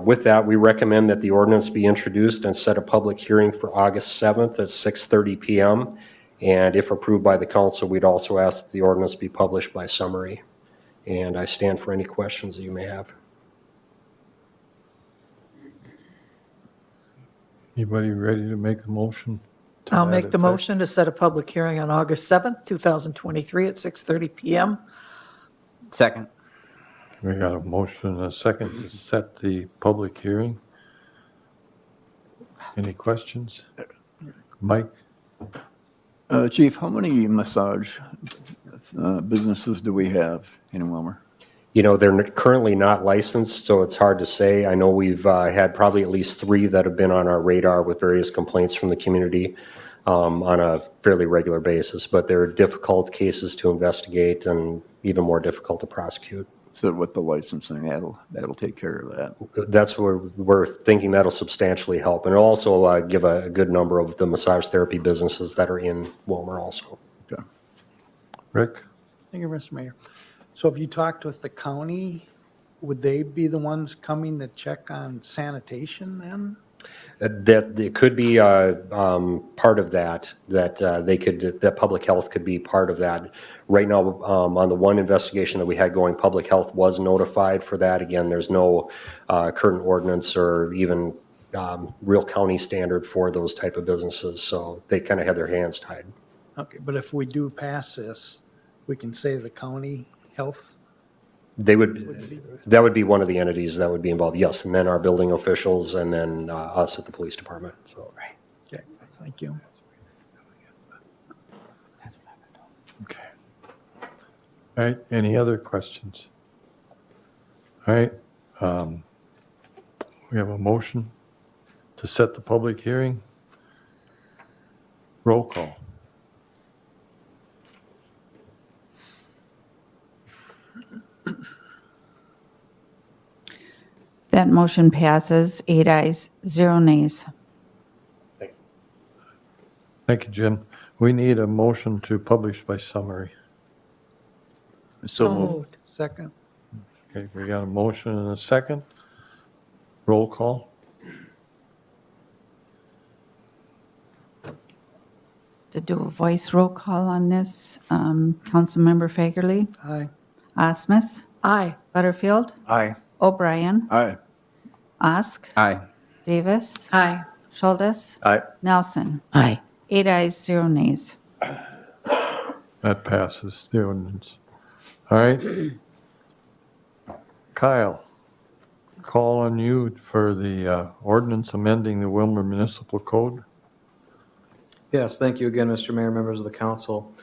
With that, we recommend that the ordinance be introduced and set a public hearing for August 7th at 6:30 p.m. And if approved by the council, we'd also ask that the ordinance be published by summary. And I stand for any questions that you may have. Anybody ready to make a motion? I'll make the motion to set a public hearing on August 7th, 2023 at 6:30 p.m. Second. We got a motion and a second to set the public hearing. Any questions? Mike? Chief, how many massage businesses do we have in Willmar? You know, they're currently not licensed, so it's hard to say. I know we've had probably at least 3 that have been on our radar with various complaints from the community on a fairly regular basis, but they're difficult cases to investigate and even more difficult to prosecute. So with the licensing, that'll take care of that. That's where we're thinking that'll substantially help, and it'll also give a good number of the massage therapy businesses that are in Willmar also. Okay. Rick? Thank you, Mr. Mayor. So if you talked with the county, would they be the ones coming to check on sanitation then? That it could be part of that that public health could be part of that. Right now, on the one investigation that we had going, public health was notified for that. Again, there's no current ordinance or even real county standard for those type of businesses, so they kind of had their hands tied. Okay, but if we do pass this, we can say the county health? That would be one of the entities that would be involved, yes, and then our building officials and then us at the police department, so. Okay, thank you. All right, any other questions? All right, we have a motion to set the public hearing. Roll call. That motion passes, 8 ayes, 0 nays. Thank you, Jim. We need a motion to publish by summary. So moved. Second. Okay, we got a motion and a second. Roll call. To do a voice roll call on this, Councilmember Fagerly, Aye. Osmus, Aye. Butterfield, Aye. O'Brien, Aye. Osk, Aye. Davis, Aye. Schultes, Aye. Nelson. Aye. 8 ayes, 0 nays. That passes the ordinance. All right. Kyle, call on you for the ordinance amending the Willmar Municipal Code. Yes, thank you again, Mr. Mayor, members of the council.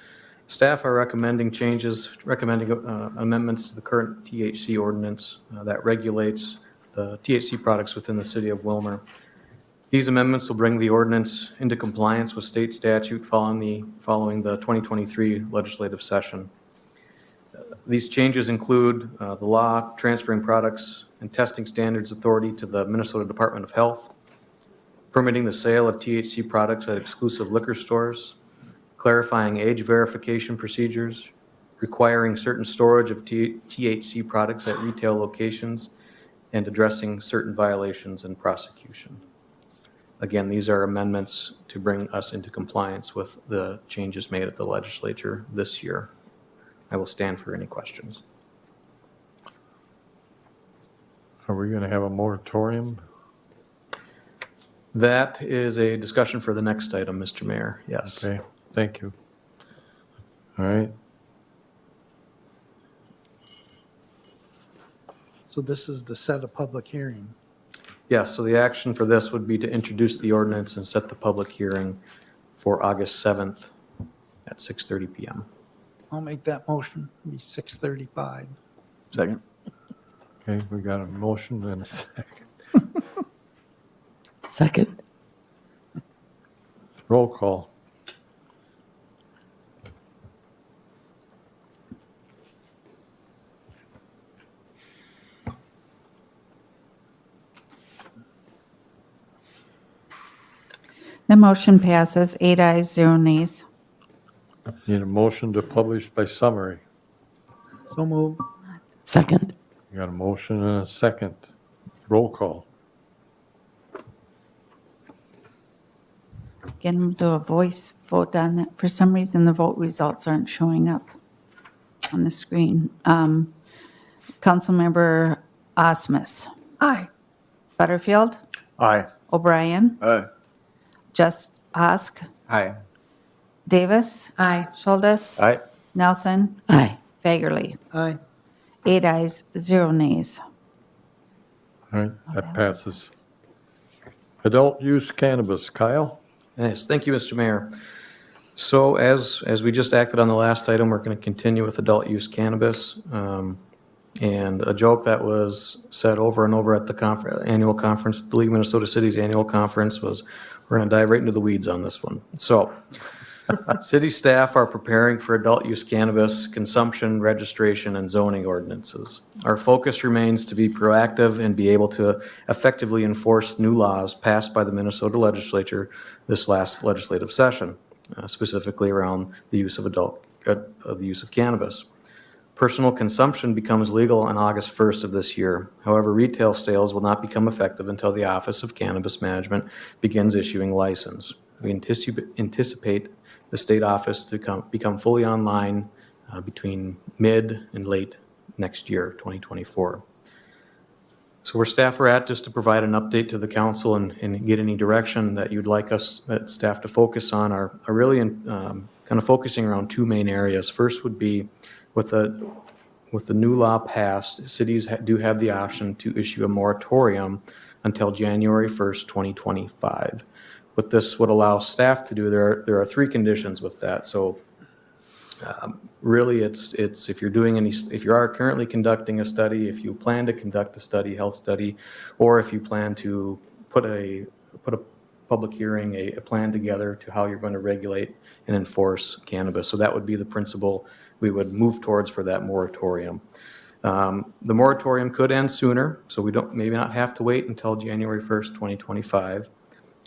Staff are recommending amendments to the current THC ordinance that regulates the THC products within the city of Willmar. These amendments will bring the ordinance into compliance with state statute following the 2023 legislative session. These changes include the law transferring products and testing standards authority to the Minnesota Department of Health, permitting the sale of THC products at exclusive liquor stores, clarifying age verification procedures, requiring certain storage of THC products at retail locations, and addressing certain violations and prosecution. Again, these are amendments to bring us into compliance with the changes made at the legislature this year. I will stand for any questions. Are we going to have a moratorium? That is a discussion for the next item, Mr. Mayor. Yes. Okay, thank you. All right. So this is the set of public hearing. Yes, so the action for this would be to introduce the ordinance and set the public hearing for August 7th at 6:30 PM. I'll make that motion. It'll be 6:35. Second. Okay, we got a motion and a second. Second. Roll call. The motion passes, 8 ayes, 0 nays. Need a motion to publish by summary. So moved. Second. We got a motion and a second. Roll call. Again, we'll do a voice vote on that. For some reason, the vote results aren't showing up on the screen. Councilmember Osmus, Aye. Butterfield, Aye. O'Brien, Aye. Just Osk, Aye. Davis, Aye. Schultes, Aye. Nelson, Aye. Fagerly. Aye. 8 ayes, 0 nays. All right, that passes. Adult use cannabis, Kyle? Yes, thank you, Mr. Mayor. So as we just acted on the last item, we're going to continue with adult use cannabis. And a joke that was said over and over at the annual conference, the League of Minnesota Cities annual conference, was we're going to dive right into the weeds on this one. So city staff are preparing for adult use cannabis consumption, registration, and zoning ordinances. Our focus remains to be proactive and be able to effectively enforce new laws passed by the Minnesota legislature this last legislative session, specifically around the use of cannabis. Personal consumption becomes legal on August 1st of this year. However, retail sales will not become effective until the Office of Cannabis Management begins issuing license. We anticipate the state office to become fully online between mid and late next year, 2024. So where staff are at, just to provide an update to the council and get any direction that you'd like us, staff to focus on, are really kind of focusing around two main areas. First would be with the new law passed, cities do have the option to issue a moratorium until January 1st, 2025. What this would allow staff to do, there are three conditions with that. So Really, it's if you're doing if you are currently conducting a study, if you plan to conduct a study, health study, or if you plan to put a public hearing, a plan together to how you're going to regulate and enforce cannabis. So that would be the principle we would move towards for that moratorium. The moratorium could end sooner, so we don't maybe not have to wait until January 1st, 2025.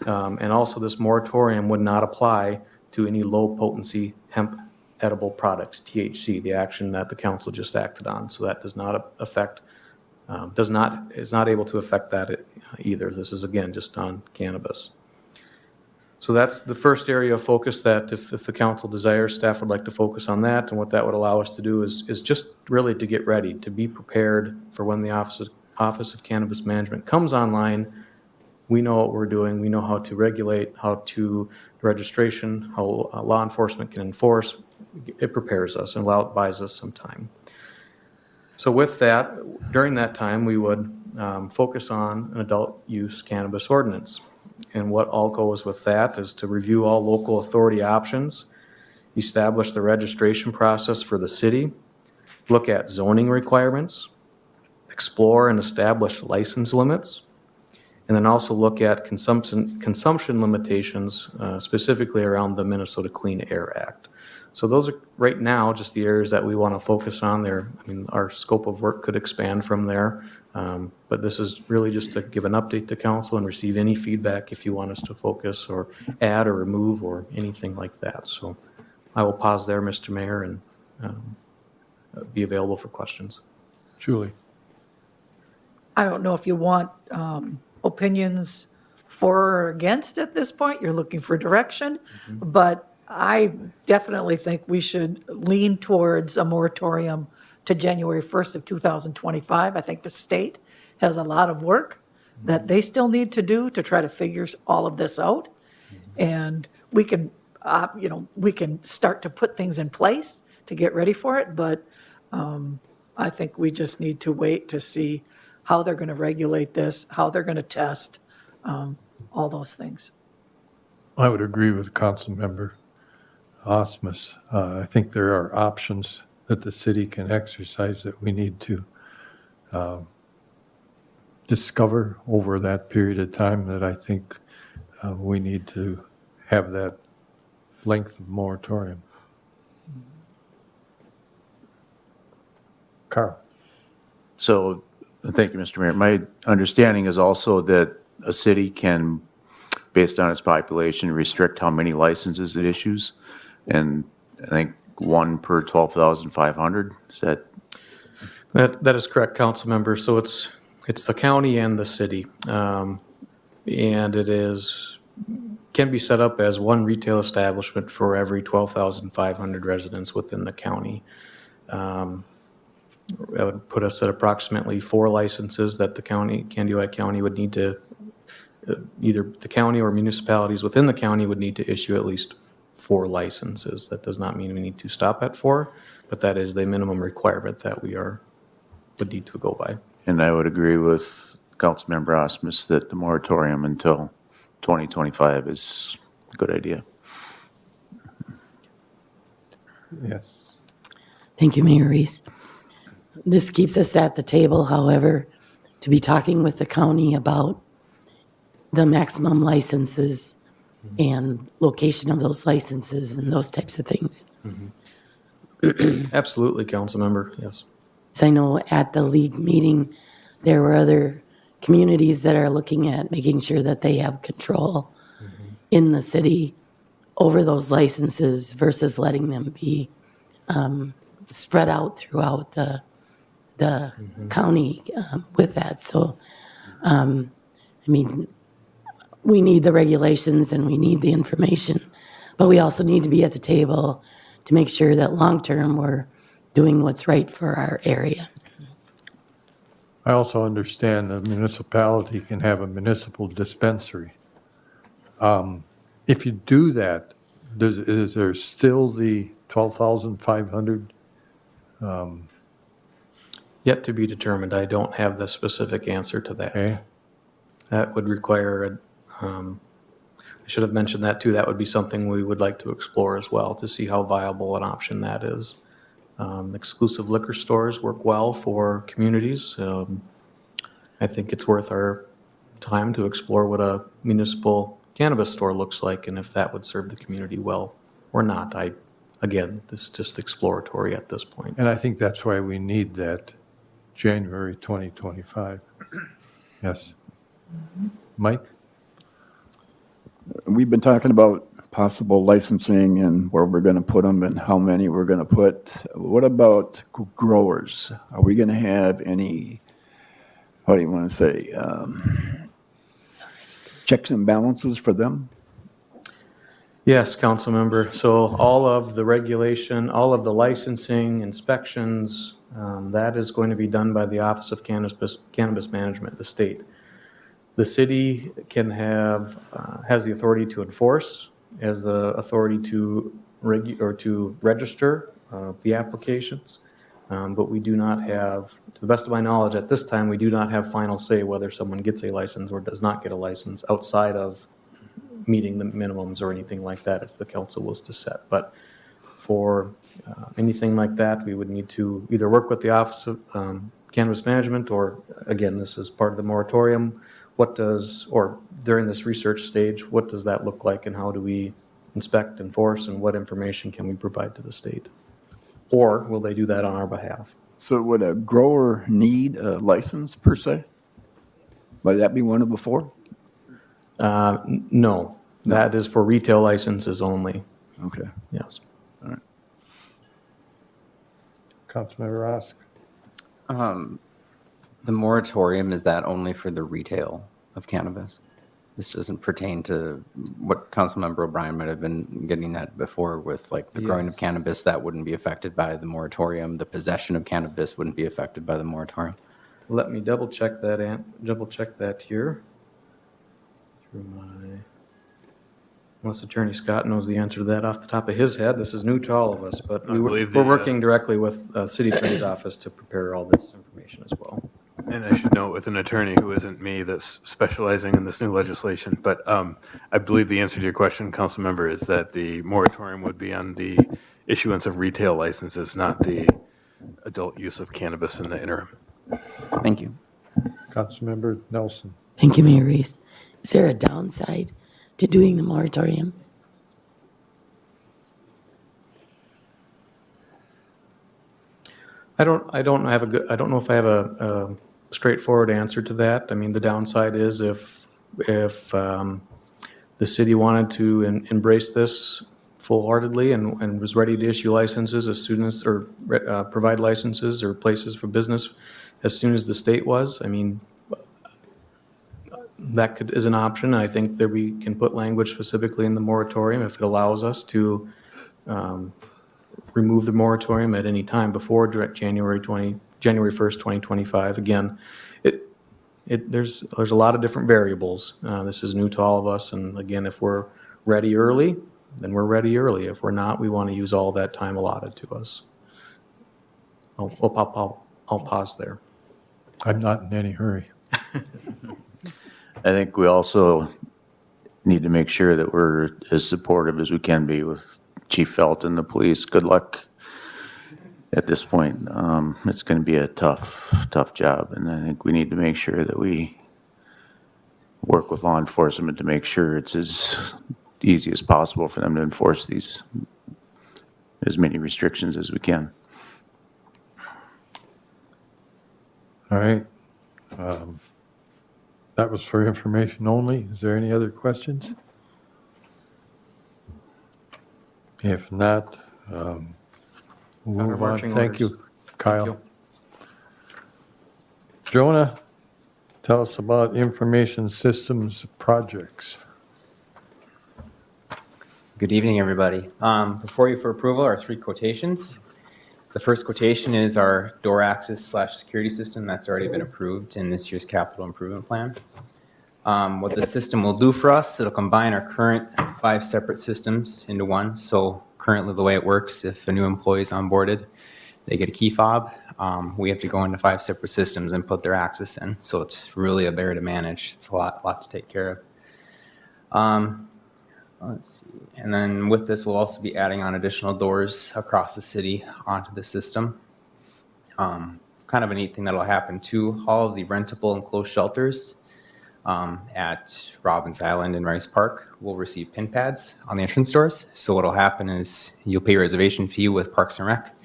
And also, this moratorium would not apply to any low potency hemp edible products, THC, the action that the council just acted on. So that does not affect, is not able to affect that either. This is again just on cannabis. So that's the first area of focus that if the council desires, staff would like to focus on that. And what that would allow us to do is just really to get ready, to be prepared for when the Office of Cannabis Management comes online. We know what we're doing. We know how to regulate, how to registration, how law enforcement can enforce. It prepares us and buys us some time. So with that, during that time, we would focus on an adult use cannabis ordinance. And what all goes with that is to review all local authority options, establish the registration process for the city, look at zoning requirements, explore and establish license limits, and then also look at consumption limitations, specifically around the Minnesota Clean Air Act. So those are right now just the areas that we want to focus on there. I mean, our scope of work could expand from there, but this is really just to give an update to council and receive any feedback if you want us to focus or add or remove or anything like that. So I will pause there, Mr. Mayor, and be available for questions. Julie? I don't know if you want opinions for or against at this point. You're looking for direction, but I definitely think we should lean towards a moratorium to January 1st of 2025. I think the state has a lot of work that they still need to do to try to figure all of this out. And we can, we can start to put things in place to get ready for it, but I think we just need to wait to see how they're going to regulate this, how they're going to test, all those things. I would agree with Councilmember Osmus. I think there are options that the city can exercise that we need to discover over that period of time, that I think we need to have that length of moratorium. Carl? So, thank you, Mr. Mayor. My understanding is also that a city can, based on its population, restrict how many licenses it issues. And I think one per 12,500. Is that? That is correct, council member. So it's the county and the city. And it can be set up as one retail establishment for every 12,500 residents within the county. That would put us at approximately 4 licenses that the county, Candy County, would need to, either the county or municipalities within the county would need to issue at least 4 licenses. That does not mean we need to stop at 4, but that is the minimum requirement that would need to go by. And I would agree with Councilmember Osmus that the moratorium until 2025 is a good idea. Yes. Thank you, Mayor Reese. This keeps us at the table, however, to be talking with the county about the maximum licenses and location of those licenses and those types of things. Absolutely, council member, yes. So I know at the league meeting, there were other communities that are looking at making sure that they have control in the city over those licenses versus letting them be spread out throughout the county with that. So, I mean, we need the regulations and we need the information, but we also need to be at the table to make sure that long-term we're doing what's right for our area. I also understand the municipality can have a municipal dispensary. If you do that, is there still the 12,500? Yet to be determined. I don't have the specific answer to that. Okay. That would require, I should have mentioned that too. That would be something we would like to explore as well to see how viable an option that is. Exclusive liquor stores work well for communities. I think it's worth our time to explore what a municipal cannabis store looks like and if that would serve the community well or not. Again, this is just exploratory at this point. And I think that's why we need that January 2025. Yes. Mike? We've been talking about possible licensing and where we're going to put them and how many we're going to put. What about growers? Are we going to have any, what do you want to say, checks and balances for them? Yes, council member. So all of the regulation, all of the licensing, inspections, that is going to be done by the Office of Cannabis Management, the state. The city has the authority to enforce, has the authority to register the applications, but we do not have, to the best of my knowledge at this time, we do not have final say whether someone gets a license or does not get a license outside of meeting the minimums or anything like that if the council was to set. But for anything like that, we would need to either work with the Office of Cannabis Management or, again, this is part of the moratorium. Or during this research stage, what does that look like and how do we inspect, enforce, and what information can we provide to the state? Or will they do that on our behalf? So would a grower need a license per se? Would that be one of the four? No, that is for retail licenses only. Okay. Yes. All right. Councilmember Rosk? The moratorium, is that only for the retail of cannabis? This doesn't pertain to what Councilmember O'Brien might have been getting at before with like the growing of cannabis, that wouldn't be affected by the moratorium. The possession of cannabis wouldn't be affected by the moratorium. Let me double check that here. Unless Attorney Scott knows the answer to that off the top of his head. This is new to all of us, but we're working directly with City Attorney's Office to prepare all this information as well. And I should note with an attorney who isn't me that's specializing in this new legislation, but I believe the answer to your question, council member, is that the moratorium would be on the issuance of retail licenses, not the adult use of cannabis in the interim. Thank you. Councilmember Nelson? Thank you, Mayor Reese. Is there a downside to doing the moratorium? I don't know if I have a straightforward answer to that. I mean, the downside is if the city wanted to embrace this full-heartedly and was ready to issue licenses as soon as, or provide licenses or places for business as soon as the state was, I mean, that is an option. I think that we can put language specifically in the moratorium if it allows us to remove the moratorium at any time before January 1st, 2025. Again, there's a lot of different variables. This is new to all of us, and again, if we're ready early, then we're ready early. If we're not, we want to use all that time allotted to us. I'll pause there. I'm not in any hurry. I think we also need to make sure that we're as supportive as we can be with Chief Felt and the police. Good luck at this point. It's going to be a tough job, and I think we need to make sure that we work with law enforcement to make sure it's as easy as possible for them to enforce these, as many restrictions as we can. All right. That was for information only. Is there any other questions? If not, we'll move on. Thank you, Kyle. Thank you. Jonah, tell us about information systems projects. Good evening, everybody. Before you for approval are 3 quotations. The first quotation is our door access / security system that's already been approved in this year's capital improvement plan. What the system will do for us, it'll combine our current 5 separate systems into one. So currently the way it works, if a new employee is onboarded, they get a key fob. We have to go into 5 separate systems and put their access in. So it's really a bear to manage. It's a lot to take care of. let's see. And then with this, we'll also be adding on additional doors across the city onto the system. Kind of a neat thing that'll happen too, all of the rentable enclosed shelters at Robbins Island and Rice Park will receive pin pads on the entrance doors. So what'll happen is you'll pay a reservation fee with Parks and Rec.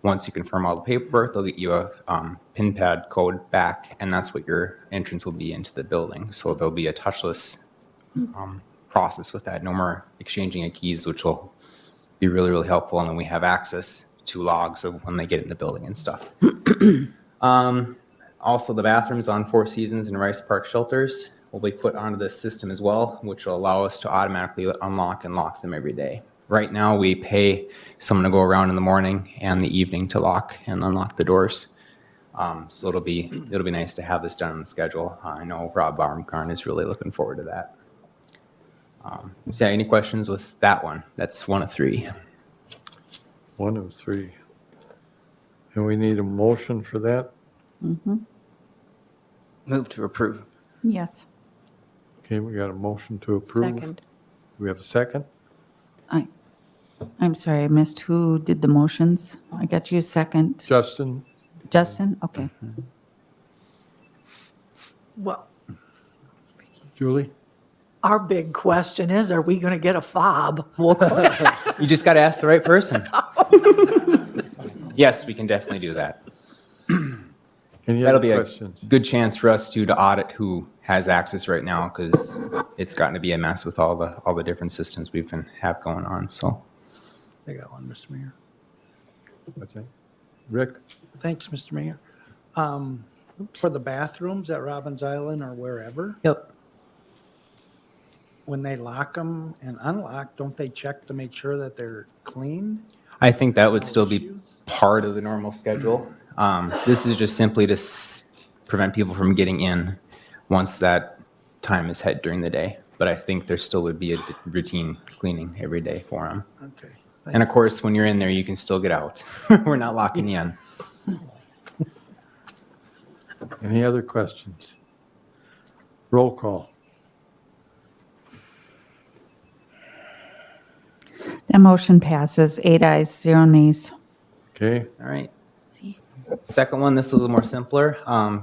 Once you confirm all the paperwork, they'll get you a pin pad code back, and that's what your entrance will be into the building. So there'll be a touchless process with that. No more exchanging of keys, which will be really, really helpful. And then we have access to logs of when they get in the building and stuff. Also, the bathrooms on Four Seasons and Rice Park shelters will be put onto this system as well, which will allow us to automatically unlock and lock them every day. Right now, we pay someone to go around in the morning and the evening to lock and unlock the doors. So it'll be nice to have this done on the schedule. I know Rob Baumgarn is really looking forward to that. So yeah, any questions with that one? That's one of three. 1 of 3. And we need a motion for that? Move to approve. Yes. Okay, we got a motion to approve. Second. We have a second? I'm sorry, I missed who did the motions. I got you second. Justin? Justin? Okay. Well, Julie? our big question is, are we going to get a fob? You just got to ask the right person. Yes, we can definitely do that. Any That'll other be questions? a good chance for us to audit who has access right now, because it's gotten to be a mess with all the different systems we've have going on. So I got one, Mr. Mayor. What's that? Rick? Thanks, Mr. Mayor. For the bathrooms at Robbins Island or wherever, yep. when they lock them and unlock, don't they check to make sure that they're clean? I think that would still be part of the normal schedule. This is just simply to prevent people from getting in once that time is hit during the day. But I think there still would be a routine cleaning every day for them. Okay. And of course, when you're in there, you can still get out. We're not locking you in. Any other questions? Roll call. That motion passes, 8 ayes, 0 nays. Okay, All right. Second one, this is a little more simpler.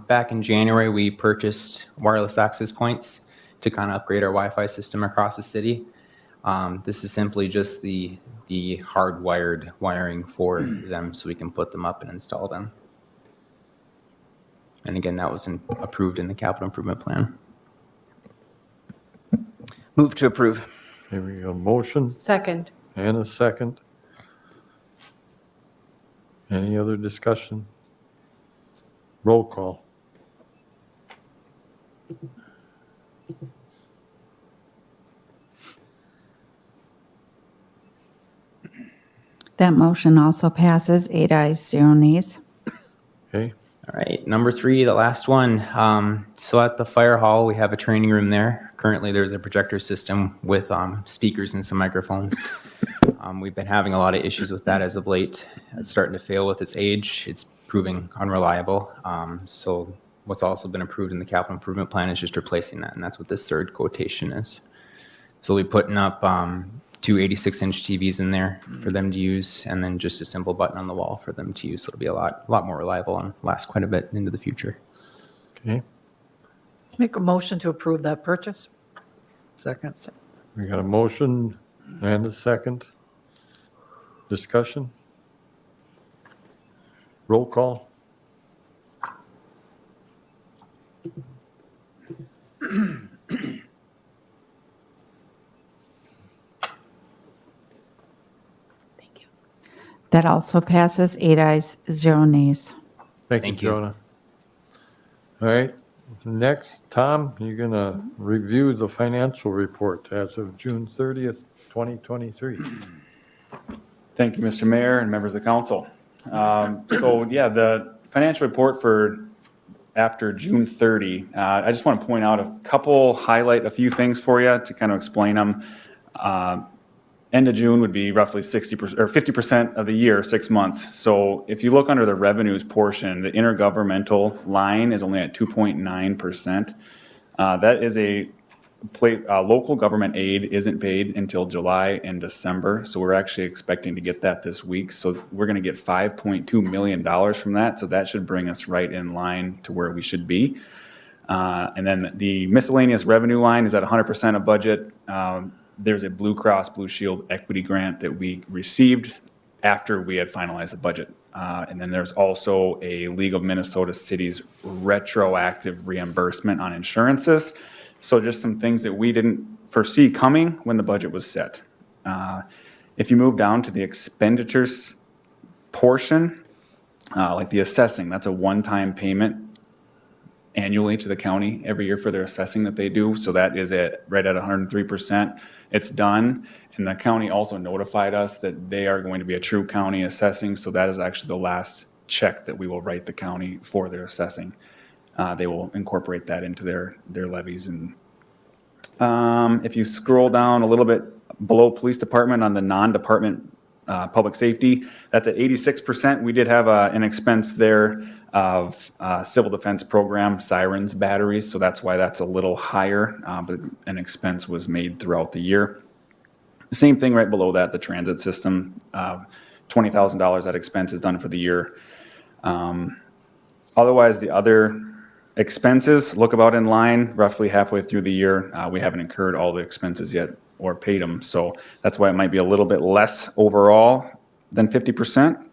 Back in January, we purchased wireless access points to kind of upgrade our Wi-Fi system across the city. This is simply just the hardwired wiring for them so we can put them up and install them. And again, that was approved in the capital improvement plan. Move to approve. here we go. Motion Second. and a second. Any other discussion? Roll call. That motion also passes, 8 ayes, 0 nays. Okay, All right, number 3, the last one. So at the fire hall, we have a training room there. Currently, there's a projector system with speakers and some microphones. We've been having a lot of issues with that as of late. It's starting to fail with its age. It's proving unreliable. So what's also been approved in the capital improvement plan is just replacing that, and that's what this third quotation is. So we'll be putting up 2 86-inch TVs in there for them to use, and then just a simple button on the wall for them to use. So it'll be a lot more reliable and last quite a bit into the future. okay. Make a motion to approve that purchase. Second. We got a motion and a second. Discussion? Roll call. That also passes, 8 ayes, 0 nays. Thank you, Thank you. Jonah. All right, next, Tom, you're going to review the financial report as of June 30th, 2023. Thank you, Mr. Mayor and members of the council. So yeah, the financial report for after June 30, I just want to point out highlight a few things for you to kind of explain them. End of June would be roughly 60% or 50% of the year, 6 months. So if you look under the revenues portion, the intergovernmental line is only at 2.9%. That is a local government aid isn't paid until July and December, so we're actually expecting to get that this week. So we're going to get $5.2 million from that, so that should bring us right in line to where we should be. And then the miscellaneous revenue line is at 100% of budget. There's a Blue Cross Blue Shield equity grant that we received after we had finalized the budget. And then there's also a League of Minnesota Cities retroactive reimbursement on insurances. So just some things that we didn't foresee coming when the budget was set. If you move down to the expenditures portion, like the assessing, that's a one-time payment annually to the county every year for their assessing that they do. So that is right at 103%. It's done. And the county also notified us that they are going to be a true county assessing. So that is actually the last check that we will write the county for their assessing. They will incorporate that into their levies. And if you scroll down a little bit below police department on the non-department public safety, that's at 86%. We did have an expense there of civil defense program sirens batteries, so that's why that's a little higher, but an expense was made throughout the year. Same thing right below that, the transit system, $20,000 that expense is done for the year. Otherwise, the other expenses look about in line roughly halfway through the year. We haven't incurred all the expenses yet or paid them, so that's why it might be a little bit less overall than 50%.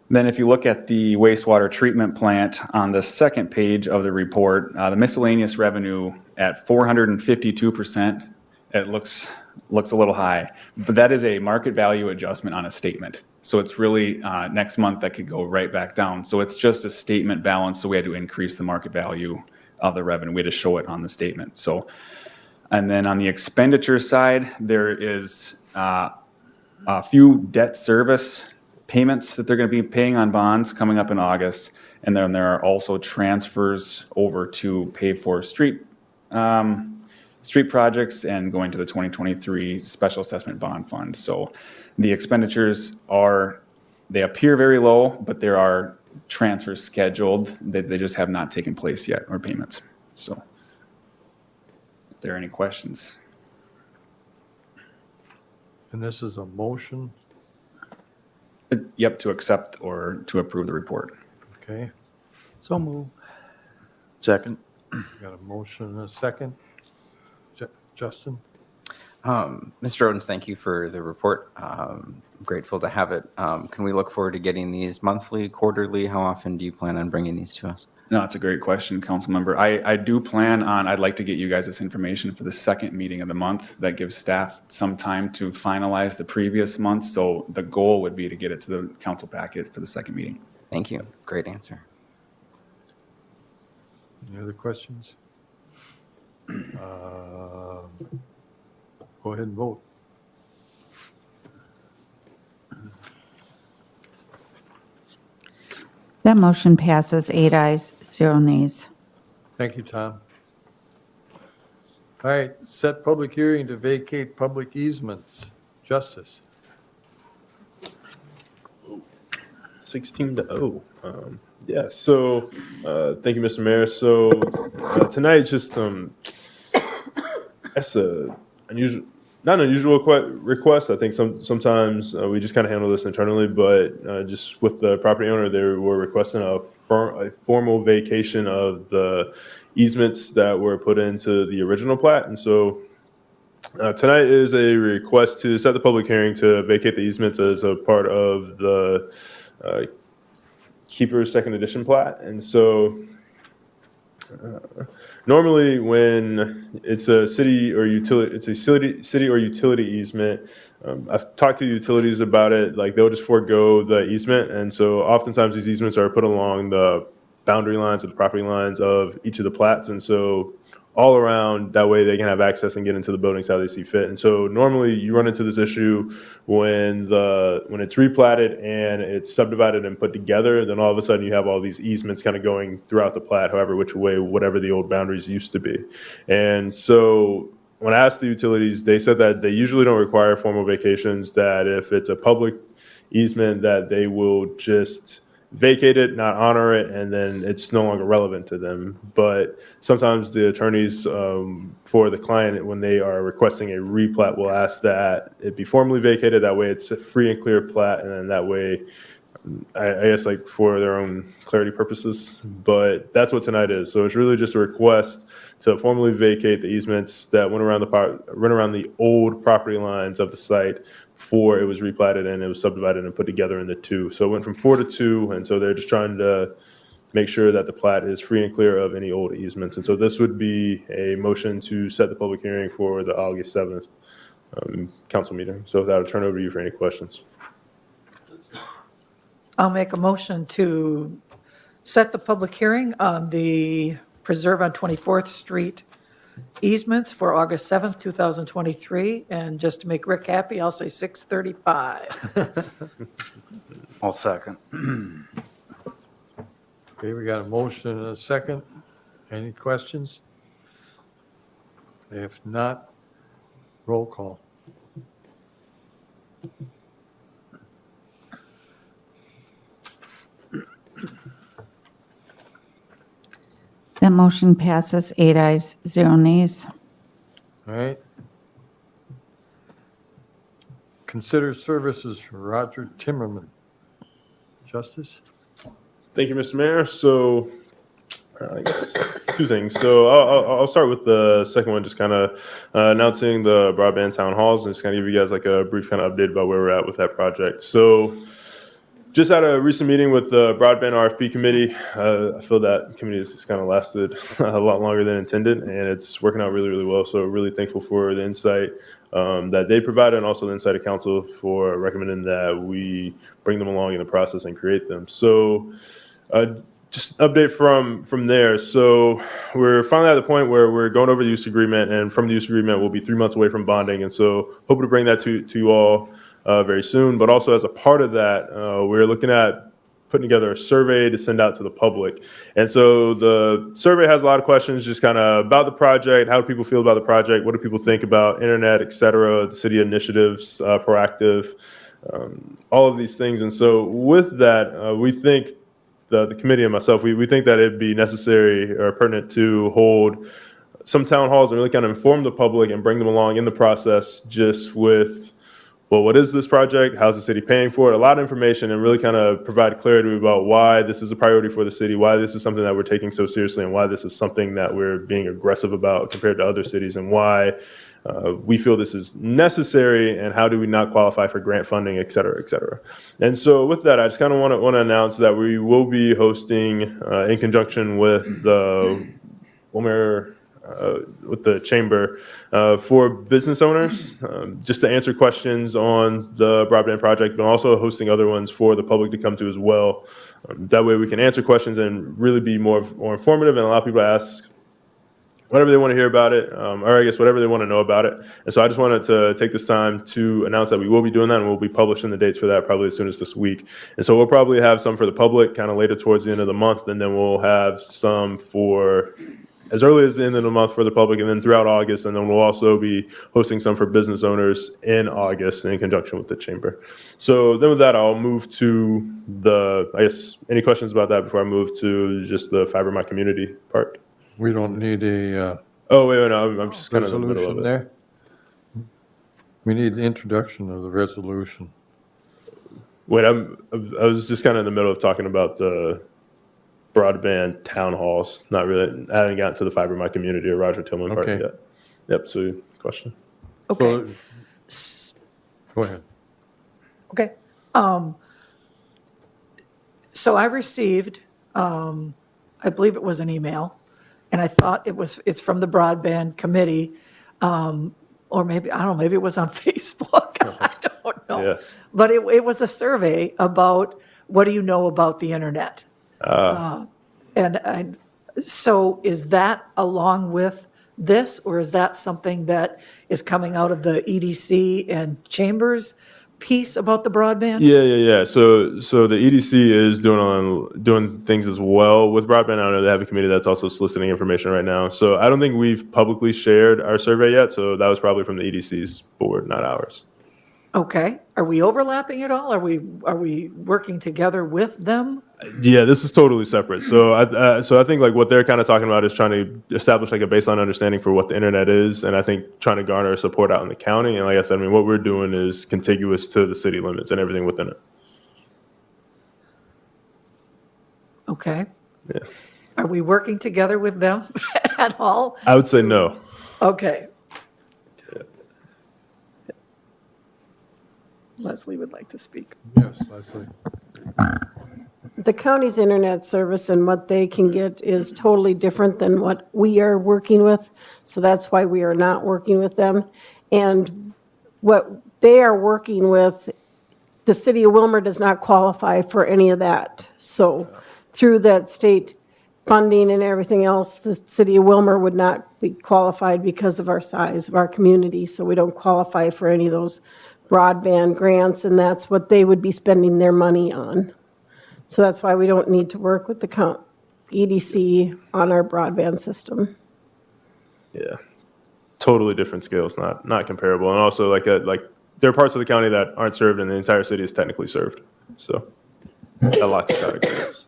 Then if you look at the wastewater treatment plant on the second page of the report, the miscellaneous revenue at 452%, it looks a little high, but that is a market value adjustment on a statement. So it's really next month that could go right back down. So it's just a statement balance. So we had to increase the market value of the revenue. We had to show it on the statement. So, and then on the expenditure side, there is a few debt service payments that they're going to be paying on bonds coming up in August. And then there are also transfers over to pay for street projects and going to the 2023 special assessment bond fund. So the expenditures they appear very low, but there are transfers scheduled that they just have not taken place yet, or payments. So if there are any questions. And this is a motion, Yep, to accept or to approve the report. okay? So move. Second. Got a motion and a second. Justin? Mr. Odens, thank you for the report. I'm grateful to have it. Can we look forward to getting these monthly, quarterly? How often do you plan on bringing these to us? No, it's a great question, council member. I do plan on, I'd like to get you guys this information for the second meeting of the month. That gives staff some time to finalize the previous month. So the goal would be to get it to the council packet for the second meeting. Thank you. Great answer. Any other questions? Go ahead and vote. That motion passes 8 ayes, 0 nays. Thank you, Tom. All right, set public hearing to vacate public easements. Justice. 16-0. Yeah, so thank you, Mr. Mayor. So tonight, just that's not an unusual request. I think sometimes we just kind of handle this internally, but just with the property owner, they were requesting a formal vacation of the easements that were put into the original plat. And so tonight is a request to set the public hearing to vacate the easements as a part of the Keeper's second edition plat. And so normally when it's a city or utility, city or utility easement, I've talked to utilities about it, like they'll just forego the easement. And so oftentimes these easements are put along the boundary lines or the property lines of each of the plats. And so all around, that way they can have access and get into the buildings how they see fit. And so normally you run into this issue when it's replatted and it's subdivided and put together, then all of a sudden you have all these easements kind of going throughout the plat, however which way, whatever the old boundaries used to be. And so when I asked the utilities, they said that they usually don't require formal vacations, that if it's a public easement, that they will just vacate it, not honor it, and then it's no longer relevant to them. But sometimes the attorneys for the client, when they are requesting a replat, will ask that it be formally vacated. That way it's a free and clear plat, and then that way, I guess, like for their own clarity purposes. But that's what tonight is. So it's really just a request to formally vacate the easements that went around the old property lines of the site before it was replatted and it was subdivided and put together into two. So it went from 4 to 2, and so they're just trying to make sure that the plat is free and clear of any old easements. And so this would be a motion to set the public hearing for the August 7th council meeting. So with that, I'll turn it over to you for any questions. I'll make a motion to set the public hearing on the Preserve on 24th Street easements for August 7th, 2023. And just to make Rick happy, I'll say 6:35. I'll second. Okay, we got a motion and a second. Any questions? If not, roll call. That motion passes 8 ayes, 0 nays. All right. Consider services for Roger Timmerman. Justice? Thank you, Mr. Mayor. So I guess two things. So I'll start with the second one, just kind of announcing the broadband town halls and just kind of give you guys like a brief kind of update about where we're at with that project. So just had a recent meeting with the broadband RFP committee. I feel that committee has just kind of lasted a lot longer than intended, and it's working out really, really well. So really thankful for the insight that they provided, and also the insight of council for recommending that we bring them along in the process and create them. So just update from there. So we're finally at the point where we're going over the use agreement, and from the use agreement, we'll be 3 months away from bonding. And so hoping to bring that to you all very soon. But also as a part of that, we're looking at putting together a survey to send out to the public. And so the survey has a lot of questions just kind of about the project. How do people feel about the project? What do people think about internet, et cetera, the city initiatives, proactive, all of these things. And so with that, we think the committee and myself, we think that it'd be necessary or pertinent to hold some town halls and really kind of inform the public and bring them along in the process just with, well, what is this project? How's the city paying for it? A lot of information, and really kind of provide clarity about why this is a priority for the city, why this is something that we're taking so seriously, and why this is something that we're being aggressive about compared to other cities, and why we feel this is necessary, and how do we not qualify for grant funding, et cetera, et cetera. And so with that, I just kind of want to announce that we will be hosting, in conjunction with the Willmar, with the chamber, for business owners, just to answer questions on the broadband project, but also hosting other ones for the public to come to as well. That way we can answer questions and really be more informative and allow people to ask whatever they want to hear about it, or I guess whatever they want to know about it. And so I just wanted to take this time to announce that we will be doing that, and we'll be publishing the dates for that probably as soon as this week. And so we'll probably have some for the public kind of later towards the end of the month, and then we'll have some for as early as the end of the month for the public, and then throughout August, and then we'll also be hosting some for business owners in August in conjunction with the chamber. So then with that, I'll move to I guess, any questions about that before I move to just the Fiber My Community part? We don't need a Oh, wait, no, I'm just kind of in the middle of resolution it. there. We need the introduction of the resolution. Wait, I was just kind of in the middle of talking about the broadband town halls, not really, I haven't gotten to the Fiber My Community or Roger Tillman part Okay. yet. Yep, so question. Okay. Go ahead. Okay. So I received, I believe it was an email, and I thought it's from the broadband committee, or maybe, I don't know, maybe it was on Facebook. I don't know. Yeah. But it was a survey about what do you know about the internet? So is that along with this, or is that something that is coming out of the EDC and chambers piece about the broadband? Yeah. So the EDC is doing things as well with broadband. I know they have a committee that's also soliciting information right now. So I don't think we've publicly shared our survey yet. So that was probably from the EDC's board, not ours. Okay. Are we overlapping at all? Are we working together with them? Yeah, this is totally separate. So I think like what they're kind of talking about is trying to establish like a baseline understanding for what the internet is, and I think trying to garner support out in the county. And like I said, I mean, what we're doing is contiguous to the city limits and everything within it. Okay. Yeah. Are we working together with them at all? I would say no. Okay. Leslie would like to speak. Yes, Leslie. The county's internet service and what they can get is totally different than what we are working with. So that's why we are not working with them. And what they are working with, the city of Willmar does not qualify for any of that. So through that state funding and everything else, the city of Willmar would not be qualified because of our size of our community. So we don't qualify for any of those broadband grants, and that's what they would be spending their money on. So that's why we don't need to work with the EDC on our broadband system. Yeah, totally different scales, not comparable. And also like there are parts of the county that aren't served, and the entire city is technically served. So that locks us out of grants.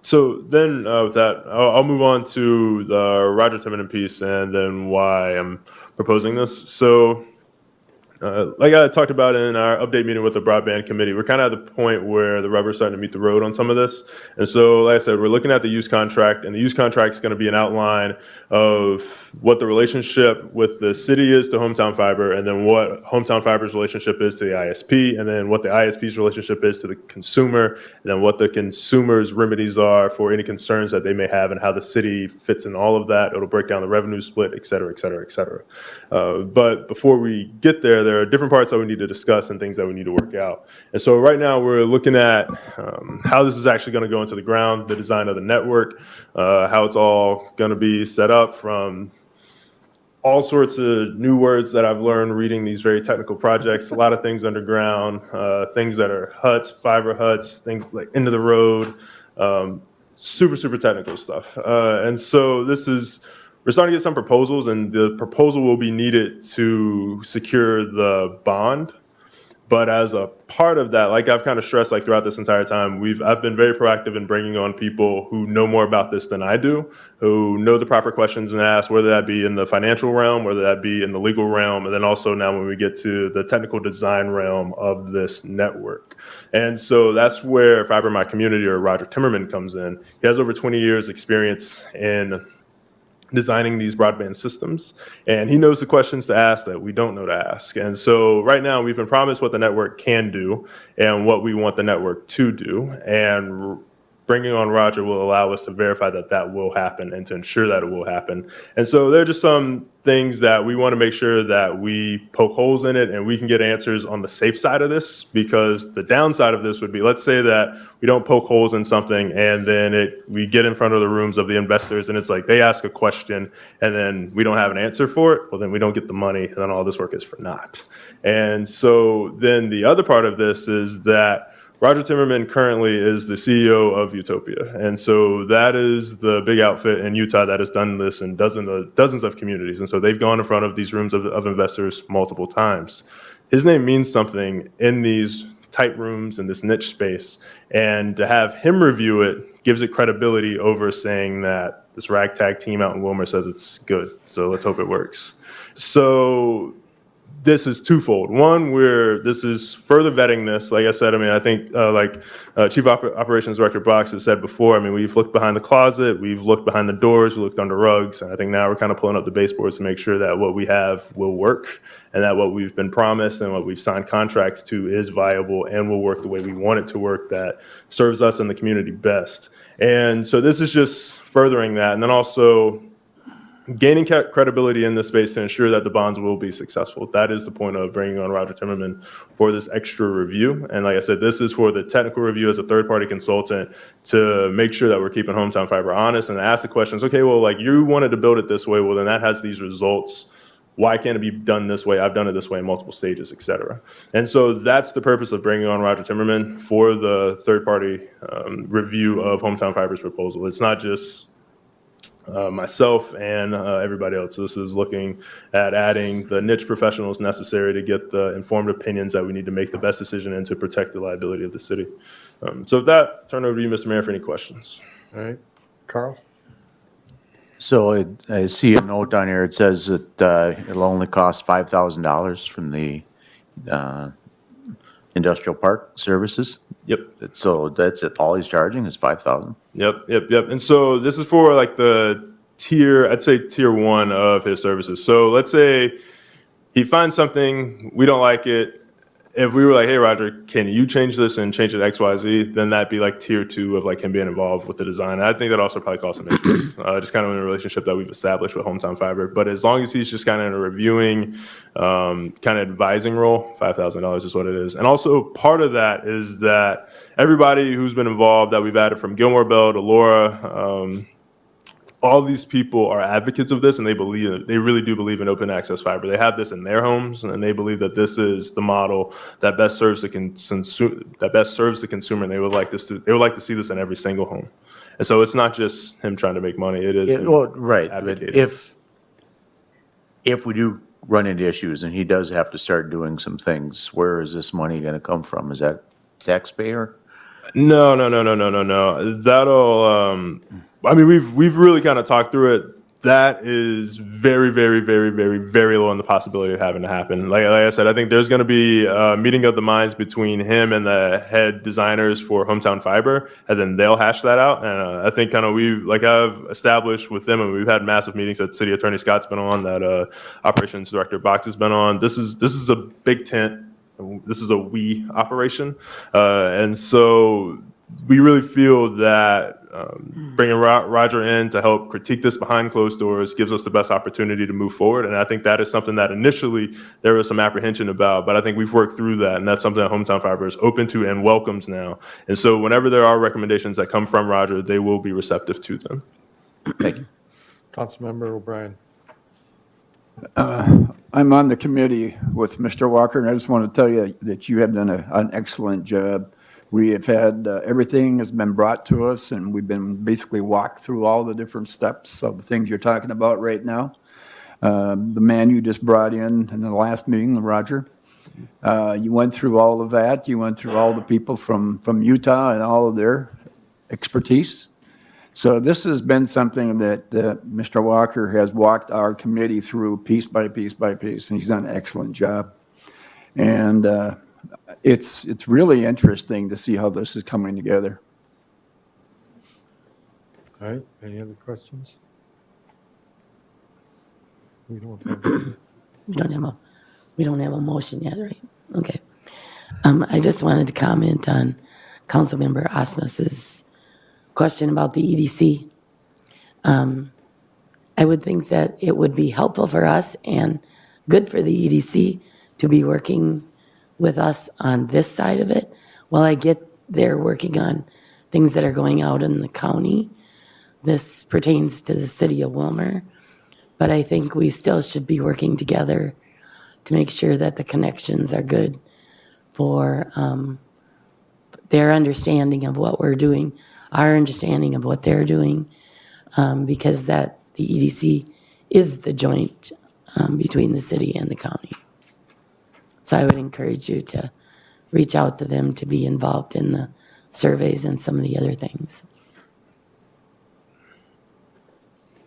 So then with that, I'll move on to the Roger Timmerman piece and then why I'm proposing this. So like I talked about in our update meeting with the broadband committee, we're kind of at the point where the rubber's starting to meet the road on some of this. And so, like I said, we're looking at the use contract, and the use contract is going to be an outline of what the relationship with the city is to Hometown Fiber, and then what Hometown Fiber's relationship is to the ISP, and then what the ISP's relationship is to the consumer, and then what the consumer's remedies are for any concerns that they may have, and how the city fits in all of that. It'll break down the revenue split, et cetera, et cetera, et cetera. But before we get there are different parts that we need to discuss and things that we need to work out. And so right now we're looking at how this is actually going to go into the ground, the design of the network, how it's all going to be set up, from all sorts of new words that I've learned reading these very technical projects, a lot of things underground, things that are huts, fiber huts, things like into the road, super, super technical stuff. And so we're starting to get some proposals, and the proposal will be needed to secure the bond. But as a part of that, like I've kind of stressed like throughout this entire time, I've been very proactive in bringing on people who know more about this than I do, who know the proper questions and ask, whether that be in the financial realm, whether that be in the legal realm, and then also now when we get to the technical design realm of this network. And so that's where Fiber My Community, or Roger Timmerman, comes in. He has over 20 years experience in designing these broadband systems, and he knows the questions to ask that we don't know to ask. And so right now we've been promised what the network can do and what we want the network to do, and bringing on Roger will allow us to verify that that will happen and to ensure that it will happen. And so there are just some things that we want to make sure that we poke holes in it and we can get answers on the safe side of this, because the downside of this would be, let's say that we don't poke holes in something and then we get in front of the rooms of the investors and it's like they ask a question and then we don't have an answer for it. Well, then we don't get the money, and then all this work is for naught. And so then the other part of this is that Roger Timmerman currently is the CEO of Utopia. And so that is the big outfit in Utah that has done this in dozens of communities. And so they've gone in front of these rooms of investors multiple times. His name means something in these tight rooms in this niche space. And to have him review it gives it credibility over saying that this ragtag team out in Willmar says it's good. So let's hope it works. So this is twofold. One, this is further vetting this. Like I said, I mean, I think Chief Operations Director Box has said before, I mean, we've looked behind the closet, we've looked behind the doors, we looked under rugs, and I think now we're kind of pulling up the baseboards to make sure that what we have will work, and that what we've been promised and what we've signed contracts to is viable and will work the way we want it to work, that serves us and the community best. And so this is just furthering that, and then also gaining credibility in this space to ensure that the bonds will be successful. That is the point of bringing on Roger Timmerman for this extra review. And like I said, this is for the technical review as a third-party consultant to make sure that we're keeping Hometown Fiber honest and ask the questions, okay, well, like you wanted to build it this way, well, then that has these results. Why can't it be done this way? I've done it this way in multiple stages, et cetera. And so that's the purpose of bringing on Roger Timmerman for the third-party review of Hometown Fiber's proposal. It's not just myself and everybody else. So this is looking at adding the niche professionals necessary to get the informed opinions that we need to make the best decision and to protect the liability of the city. So with that, turn over to you, Mr. Mayor, for any questions. All right, Carl? So I see a note down here, it says that it'll only cost $5,000 from the industrial park services? Yep. So that's it, all he's charging is $5,000? Yep. And so this is for like the I'd say tier 1 of his services. So let's say he finds something, we don't like it. If we were like, hey, Roger, can you change this and change it X, Y, Z, then that'd be like tier 2 of like him being involved with the design. And I think that also probably costs him interest, just kind of in a relationship that we've established with Hometown Fiber. But as long as he's just kind of in a reviewing, kind of advising role, $5,000 is what it is. And also part of that is that everybody who's been involved that we've added from Gilmore Bell to Laura, all these people are advocates of this, and they really do believe in open access fiber. They have this in their homes, and they believe that this is the model that best serves the consumer. And they would like to see this in every single home. And so it's not just him trying to make money; it is Right. advocating. If we do run into issues and he does have to start doing some things, where is this money going to come from? Is that taxpayer? No. That'll. I mean, we've really kind of talked through it. That is very, very, very, very, very low on the possibility of having to happen. Like I said, I think there's going to be a meeting of the minds between him and the head designers for Hometown Fiber, and then they'll hash that out. And I think kind of I've established with them, and we've had massive meetings that City Attorney Scott's been on, that Operations Director Box has been on. This is a big tent. This is a we operation, and so we really feel that bringing Roger in to help critique this behind closed doors gives us the best opportunity to move forward. And I think that is something that initially there was some apprehension about, but I think we've worked through that, and that's something that Hometown Fiber is open to and welcomes now. And so whenever there are recommendations that come from Roger, they will be receptive to them. Thank you. Councilmember O'Brien. I'm on the committee with Mr. Walker, and I just want to tell you that you have done an excellent job. We have had, everything has been brought to us, and we've been basically walked through all the different steps of the things you're talking about right now. The man you just brought in the last meeting, Roger, you went through all of that. You went through all the people from Utah and all of their expertise. So this has been something that Mr. Walker has walked our committee through piece by piece by piece, and he's done an excellent job. And it's really interesting to see how this is coming together. All right, any other questions? We don't have. We don't have a motion yet, right? Okay. I just wanted to comment on Councilmember Osmus's question about the EDC. I would think that it would be helpful for us and good for the EDC to be working with us on this side of it while I get there working on things that are going out in the county. This pertains to the city of Willmar, but I think we still should be working together to make sure that the connections are good for their understanding of what we're doing, our understanding of what they're doing, because that the EDC is the joint between the city and the county. So I would encourage you to reach out to them to be involved in the surveys and some of the other things.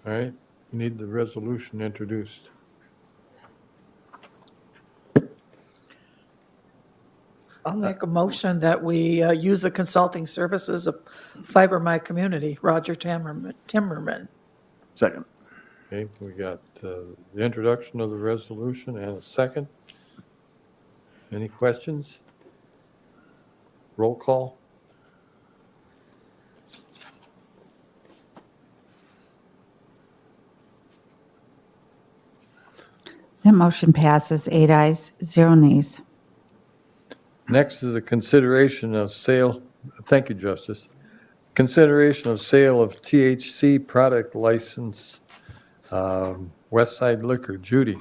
All right, you need the resolution introduced. I'll make a motion that we use the consulting services of Fiber My Community, Roger Timmerman. Second. Okay, we got the introduction of the resolution and a second. Any questions? Roll call. That motion passes 8 ayes, 0 nays. Next is a consideration of sale, thank you, Justice. Consideration of sale of THC product license, Westside Liquor. Judy.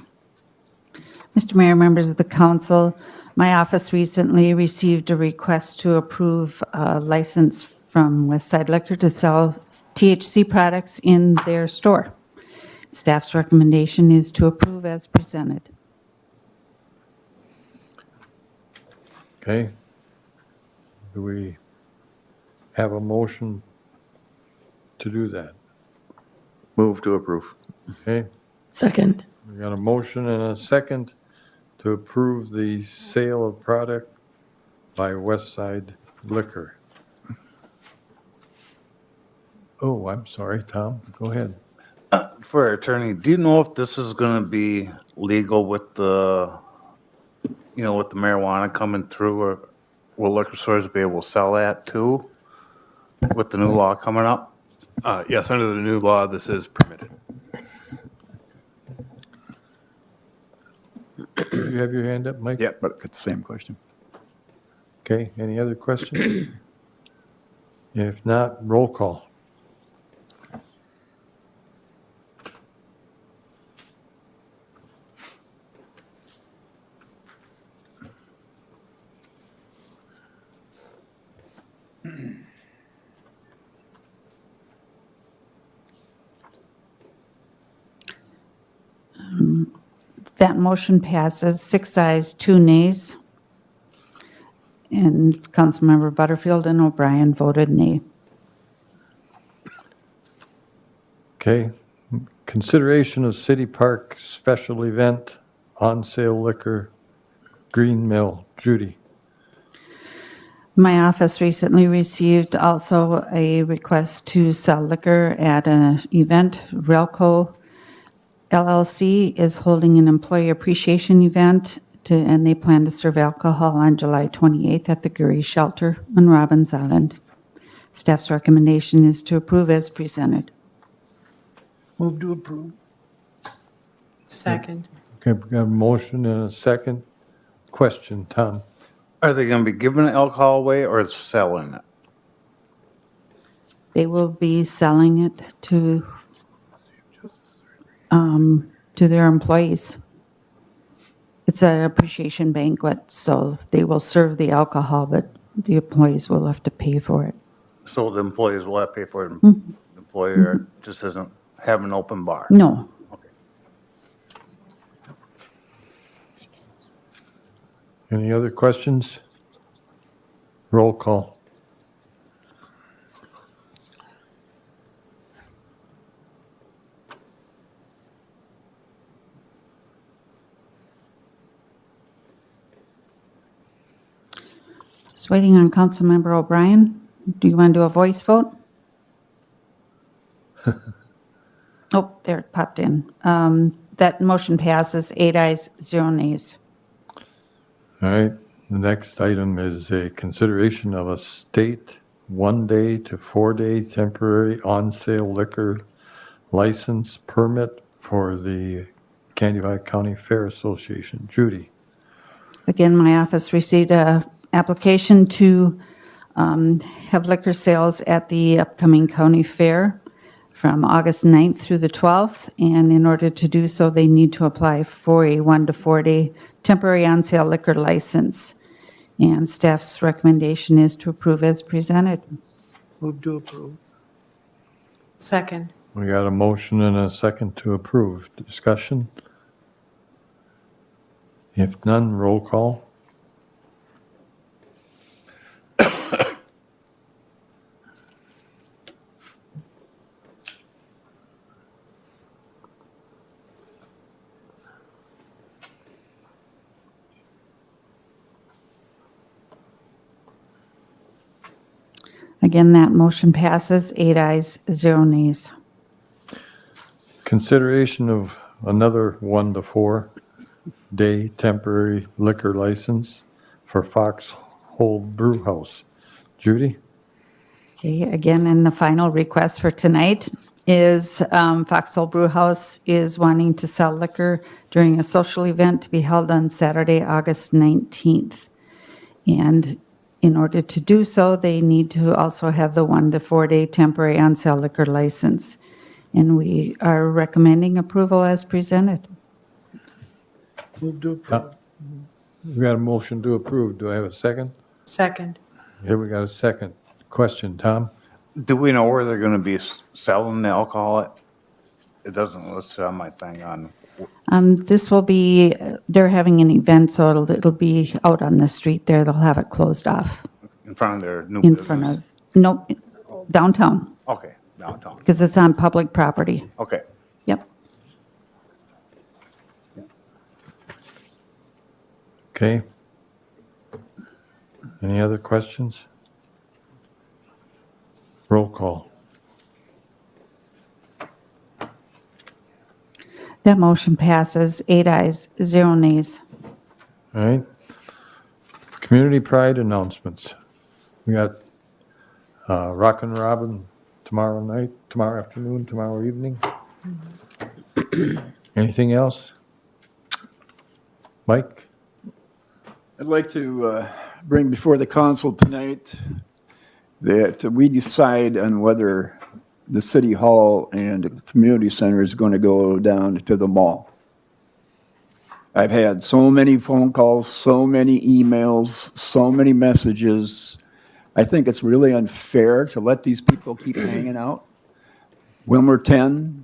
Mr. Mayor, members of the council, my office recently received a request to approve a license from Westside Liquor to sell THC products in their store. Staff's recommendation is to approve as presented. Okay. Do we have a motion to do that? Move to approve. Okay, Second. we got a motion and a second to approve the sale of product by Westside Liquor. Oh, I'm sorry, Tom, go ahead. For our attorney, do you know if this is gonna be legal with the, with the marijuana coming through, or will liquor stores be able to sell that too? With the new law coming up? Yes, under the new law, this is permitted. You have your hand up, Mike? Yeah, but it's the same question. Okay, any other questions? If not, roll call. That motion passes, 6 ayes, 2 nays. And Councilmember Butterfield and O'Brien voted nay. Okay, consideration of City Park special event, on-sale liquor, Green Mill. Judy. My office recently received also a request to sell liquor at an event. Relco LLC is holding an employee appreciation event, and they plan to serve alcohol on July 28th at the Gurry Shelter on Robbins Island. Staff's recommendation is to approve as presented. Move to approve. Second. Okay, we got a motion and a second. Question, Tom. Are they gonna be giving alcohol away or selling it? They will be selling it to their employees. It's an appreciation banquet, so they will serve the alcohol, but the employees will have to pay for it. So the employees will have to pay for it, the employer just doesn't have an open bar? No. Any other questions? Roll call. Just waiting on Councilmember O'Brien. Do you want to do a voice vote? Oh, there it popped in. That motion passes, 8 ayes, 0 nays. All right, the next item is a consideration of a state 1-day to 4-day temporary on-sale liquor license permit for the Candiac County Fair Association. Judy. Again, my office received a application to have liquor sales at the upcoming county fair from August 9th through the 12th. And in order to do so, they need to apply for a 1 to 4 day temporary on-sale liquor license. And staff's recommendation is to approve as presented. Move to approve. Second. We got a motion and a second to approve. Discussion? If none, roll call. Again, that motion passes, 8 ayes, 0 nays. Consideration of another 1 to 4 day temporary liquor license for Foxhole Brew House. Judy? Okay, again, and the final request for tonight is Foxhole Brew House is wanting to sell liquor during a social event to be held on Saturday, August 19th. And in order to do so, they need to also have the 1 to 4 day temporary on-sale liquor license. And we are recommending approval as presented. Move to approve. We got a motion to approve. Do I have a second? Second. Here we got a second. question, Tom? Do we know where they're gonna be selling the alcohol? It doesn't list it on my thing on, This will be, they're having an event, so it'll be out on the street there. They'll have it closed off in front of their new in business. front of, nope, downtown, Okay, downtown. because it's on public property. Okay. Yep. Okay. Any other questions? Roll call. That motion passes, 8 ayes, 0 nays. All right. Community Pride announcements. We got Rockin' Robin tomorrow night, tomorrow afternoon, tomorrow evening. Anything else? Mike? I'd like to bring before the council tonight that we decide on whether the city hall and the community center is going to go down to the mall. I've had so many phone calls, so many emails, so many messages. I think it's really unfair to let these people keep hanging out. Willmar 10,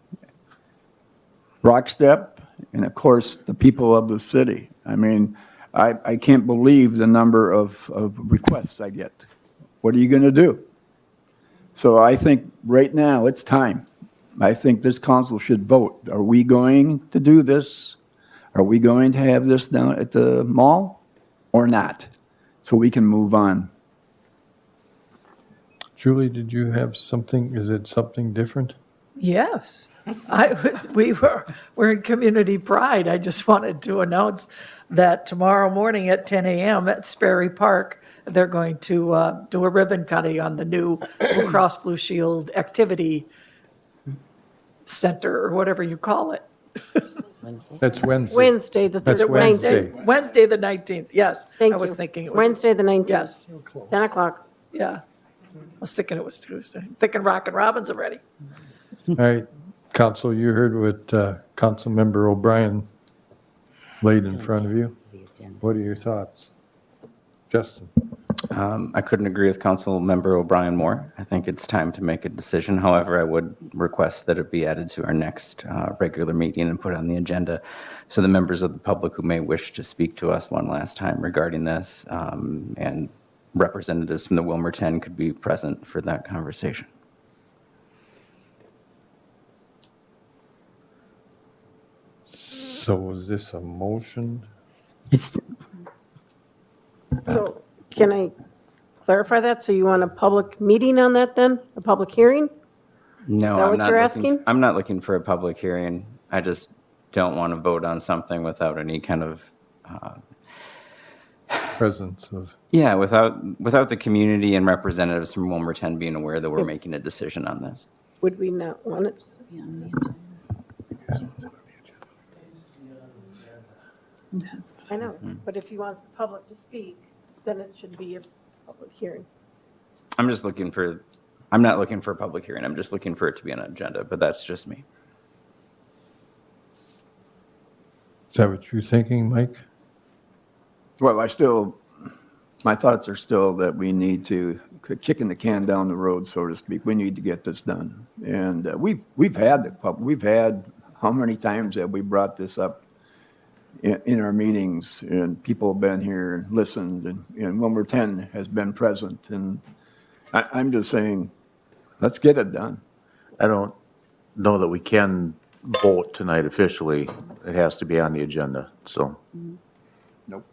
Rockstep, and of course, the people of the city. I mean, I can't believe the number of requests I get. What are you going to do? So I think right now it's time. I think this council should vote. Are we going to do this? Are we going to have this down at the mall or not? So we can move on. Julie, did you have something? Is it something different? Yes, we're in community pride. I just wanted to announce that tomorrow morning at 10 a.m. at Sperry Park, they're going to do a ribbon cutting on the new Blue Cross Blue Shield activity center, or whatever you call it. That's Wednesday. Wednesday, the That's 19th. Wednesday. Wednesday, the 19th, yes. Thank I was you. thinking it was. Wednesday, the 19th. Yes, 10 o'clock. yeah. I was thinking it was Tuesday. Thinking Rockin' Robin's already. All right, council, you heard what Councilmember O'Brien laid in front of you. What are your thoughts? Justin? I couldn't agree with Council Member O'Brien more. I think it's time to make a decision. However, I would request that it be added to our next regular meeting and put on the agenda so the members of the public who may wish to speak to us one last time regarding this and representatives from the Willmar 10 could be present for that conversation. So is this a motion? So can I clarify that? So you want a public meeting on that then? A public hearing? No, Is that I'm what not you're looking, asking? I'm not looking for a public hearing. I just don't want to vote on something without any kind of Presence of, yeah, without the community and representatives from Willmar 10 being aware that we're making a decision on this. Would we not want it to be on the agenda? I know, but if he wants the public to speak, then it should be a public hearing. I'm not looking for a public hearing. I'm just looking for it to be on an agenda, but that's just me. is that what you're thinking, Mike? Well, my thoughts are still that we need to, kicking the can down the road, so to speak, we need to get this done. And we've had how many times have we brought this up in our meetings, and people have been here and listened, and Willmar 10 has been present, and I'm just saying, let's get it done. I don't know that we can vote tonight officially. It has to be on the agenda, so. Nope.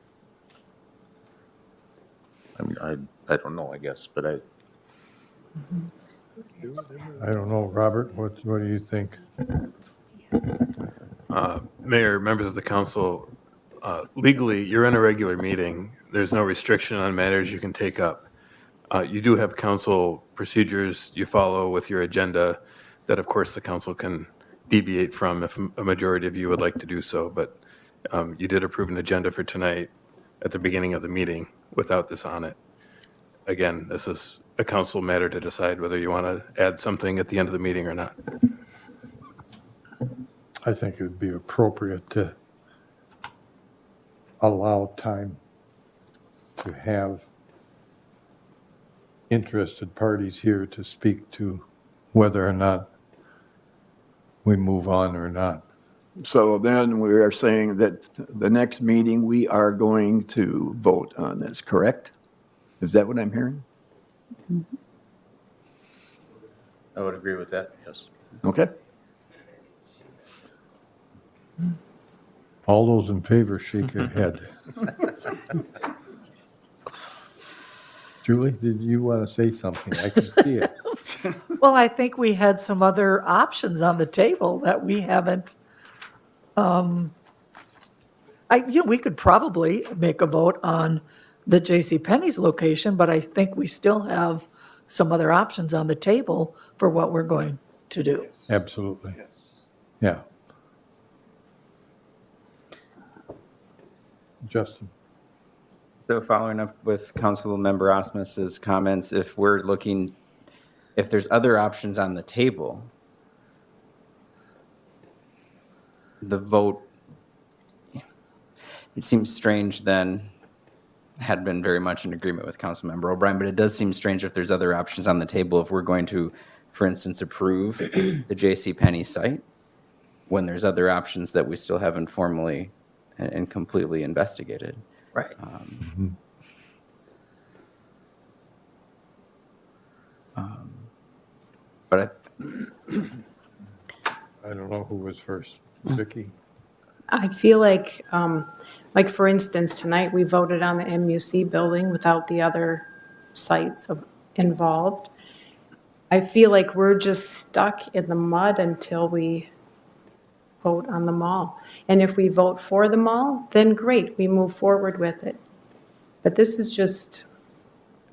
I mean, I don't know, I guess, but I don't know, Robert, what do you think? Mayor, members of the council, legally, you're in a regular meeting. There's no restriction on matters you can take up. You do have council procedures you follow with your agenda that, of course, the council can deviate from if a majority of you would like to do so. But you did approve an agenda for tonight at the beginning of the meeting without this on it. Again, this is a council matter to decide whether you want to add something at the end of the meeting or not. I think it would be appropriate to allow time to have interested parties here to speak to whether or not we move on or not. So then we are saying that the next meeting, we are going to vote on this, correct? Is that what I'm hearing? I would agree with that, yes. Okay. All those in favor, shake your head. Julie, did you want to say something? I can see it. Well, I think we had some other options on the table that we haven't. We could probably make a vote on the J.C. Penney's location, but I think we still have some other options on the table for what we're going to do. Absolutely. Yeah. Justin? So following up with Councilmember Osmus's comments, if there's other options on the table, the vote, it seems strange then, had been very much in agreement with Councilmember O'Brien, but it does seem strange if there's other options on the table if we're going to, for instance, approve the J.C. Penney site, when there's other options that we still haven't formally and completely investigated. Right. But I don't know who was first. Vicki? I feel like for instance, tonight we voted on the MUC building without the other sites involved. I feel like we're just stuck in the mud until we vote on the mall. And if we vote for the mall, then great, we move forward with it. But this is just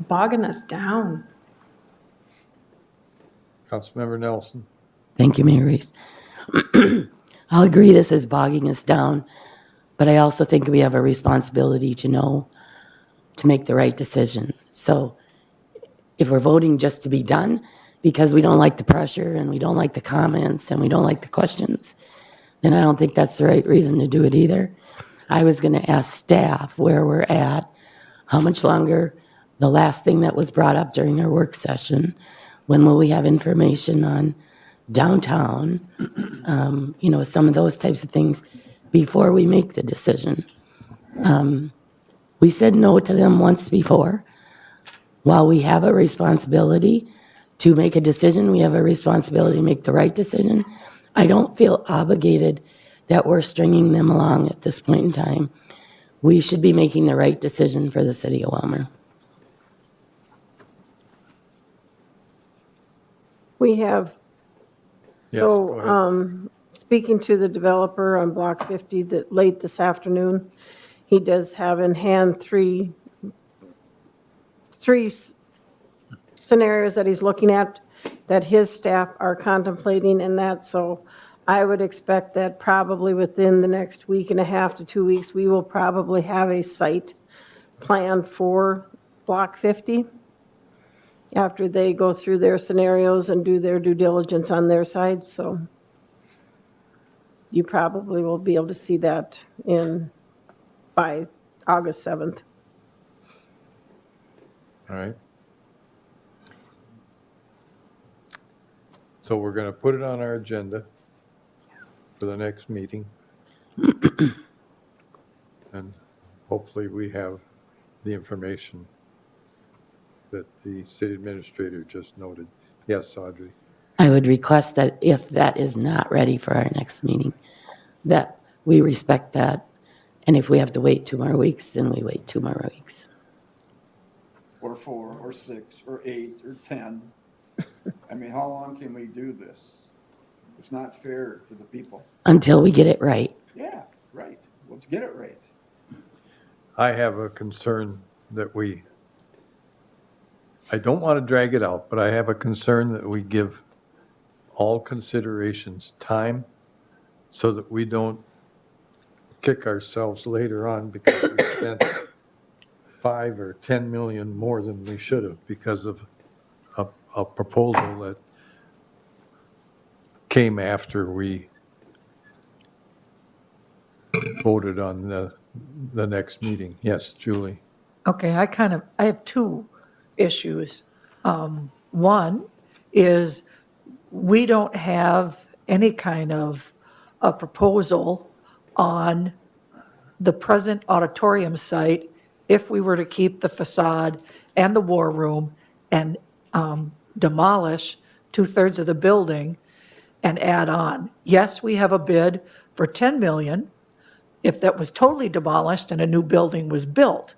bogging us down. Councilmember Nelson? Thank you, Mayor Reese. I'll agree this is bogging us down, but I also think we have a responsibility to make the right decision. So if we're voting just to be done because we don't like the pressure and we don't like the comments and we don't like the questions, then I don't think that's the right reason to do it either. I was going to ask staff where we're at, how much longer, the last thing that was brought up during our work session, when will we have information on downtown, some of those types of things before we make the decision. We said no to them once before. While we have a responsibility to make a decision, we have a responsibility to make the right decision. I don't feel obligated that we're stringing them along at this point in time. We should be making the right decision for the city of Willmar. We have, Yes, go ahead. speaking to the developer on Block 50 that late this afternoon, he does have in hand three scenarios that he's looking at that his staff are contemplating in that. So I would expect that probably within the next week and a half to 2 weeks, we will probably have a site plan for Block 50 after they go through their scenarios and do their due diligence on their side. So you probably will be able to see that by August 7th. All right. So we're going to put it on our agenda for the next meeting. And hopefully we have the information that the city administrator just noted. Yes, Audrey? I would request that if that is not ready for our next meeting, that we respect that. And if we have to wait 2 more weeks, then we wait 2 more weeks. Or 4, or 6, or 8, or 10. I mean, how long can we do this? It's not fair to the people. Until we get it right. Yeah, right. Let's get it right. I have a concern that I don't want to drag it out, but I have a concern that we give all considerations time so that we don't kick ourselves later on because we spent 5 or 10 million more than we should have because of a proposal that came after we voted on the next meeting. Yes, Julie? Okay, I have two issues. One is we don't have any kind of a proposal on the present auditorium site if we were to keep the facade and the war room and demolish 2/3 of the building and add on. Yes, we have a bid for 10 million if that was totally demolished and a new building was built.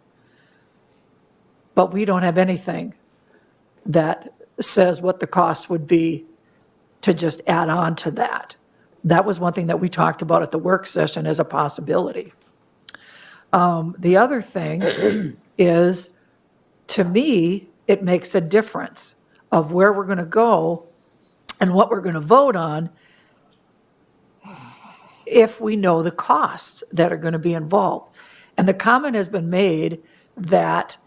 But we don't have anything that says what the cost would be to just add on to that. That was one thing that we talked about at the work session as a possibility. The other thing is, to me, it makes a difference of where we're going to go and what we're going to vote on if we know the costs that are going to be involved. And the comment has been made that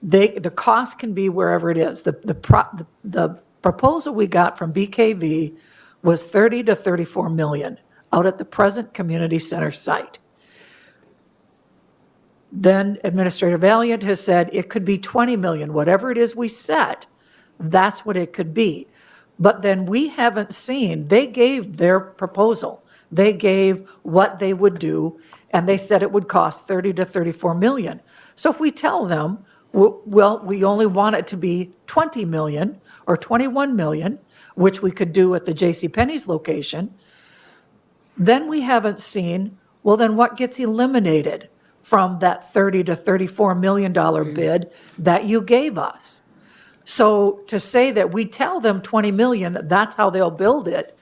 the cost can be wherever it is. The proposal we got from BKV was 30 to 34 million out at the present community center site. Then Administrator Valiant has said it could be 20 million, whatever it is we set, that's what it could be. But then we haven't seen, they gave their proposal. They gave what they would do, and they said it would cost 30 to 34 million. So if we tell them, well, we only want it to be 20 million or 21 million, which we could do at the JCPenney's location, then we haven't seen, well, then what gets eliminated from that 30 to 34 million dollar bid that you gave us? So to say that we tell them 20 million, that's how they'll build it,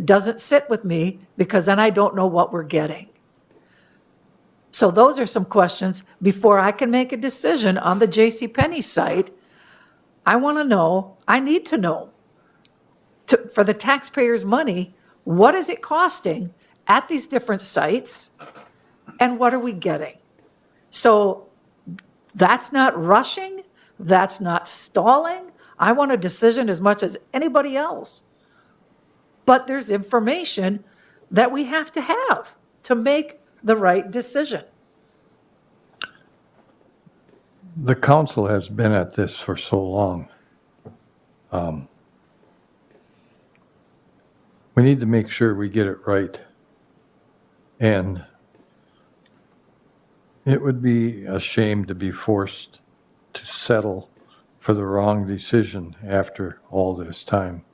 doesn't sit with me, because then I don't know what we're getting. So those are some questions before I can make a decision on the JCPenney site. I want to know, I need to know, for the taxpayers' money, what is it costing at these different sites, and what are we getting? So that's not rushing, that's not stalling. I want a decision as much as anybody else. But there's information that we have to make the right decision. The council has been at this for so long. We need to make sure we get it right. And it would be a shame to be forced to settle for the wrong decision after all this time.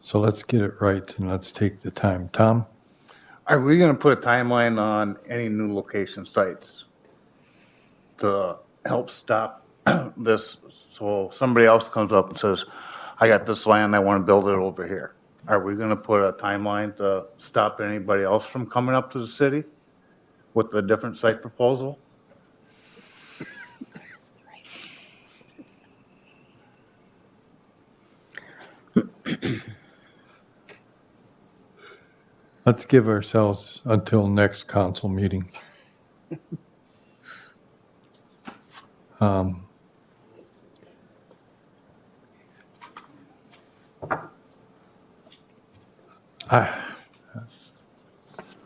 So let's get it right and let's take the time. Tom? Are we gonna put a timeline on any new location sites to help stop this? So somebody else comes up and says, I got this land, I wanna build it over here. Are we gonna put a timeline to stop anybody else from coming up to the city with a different site proposal? Let's give ourselves until next council meeting. I'm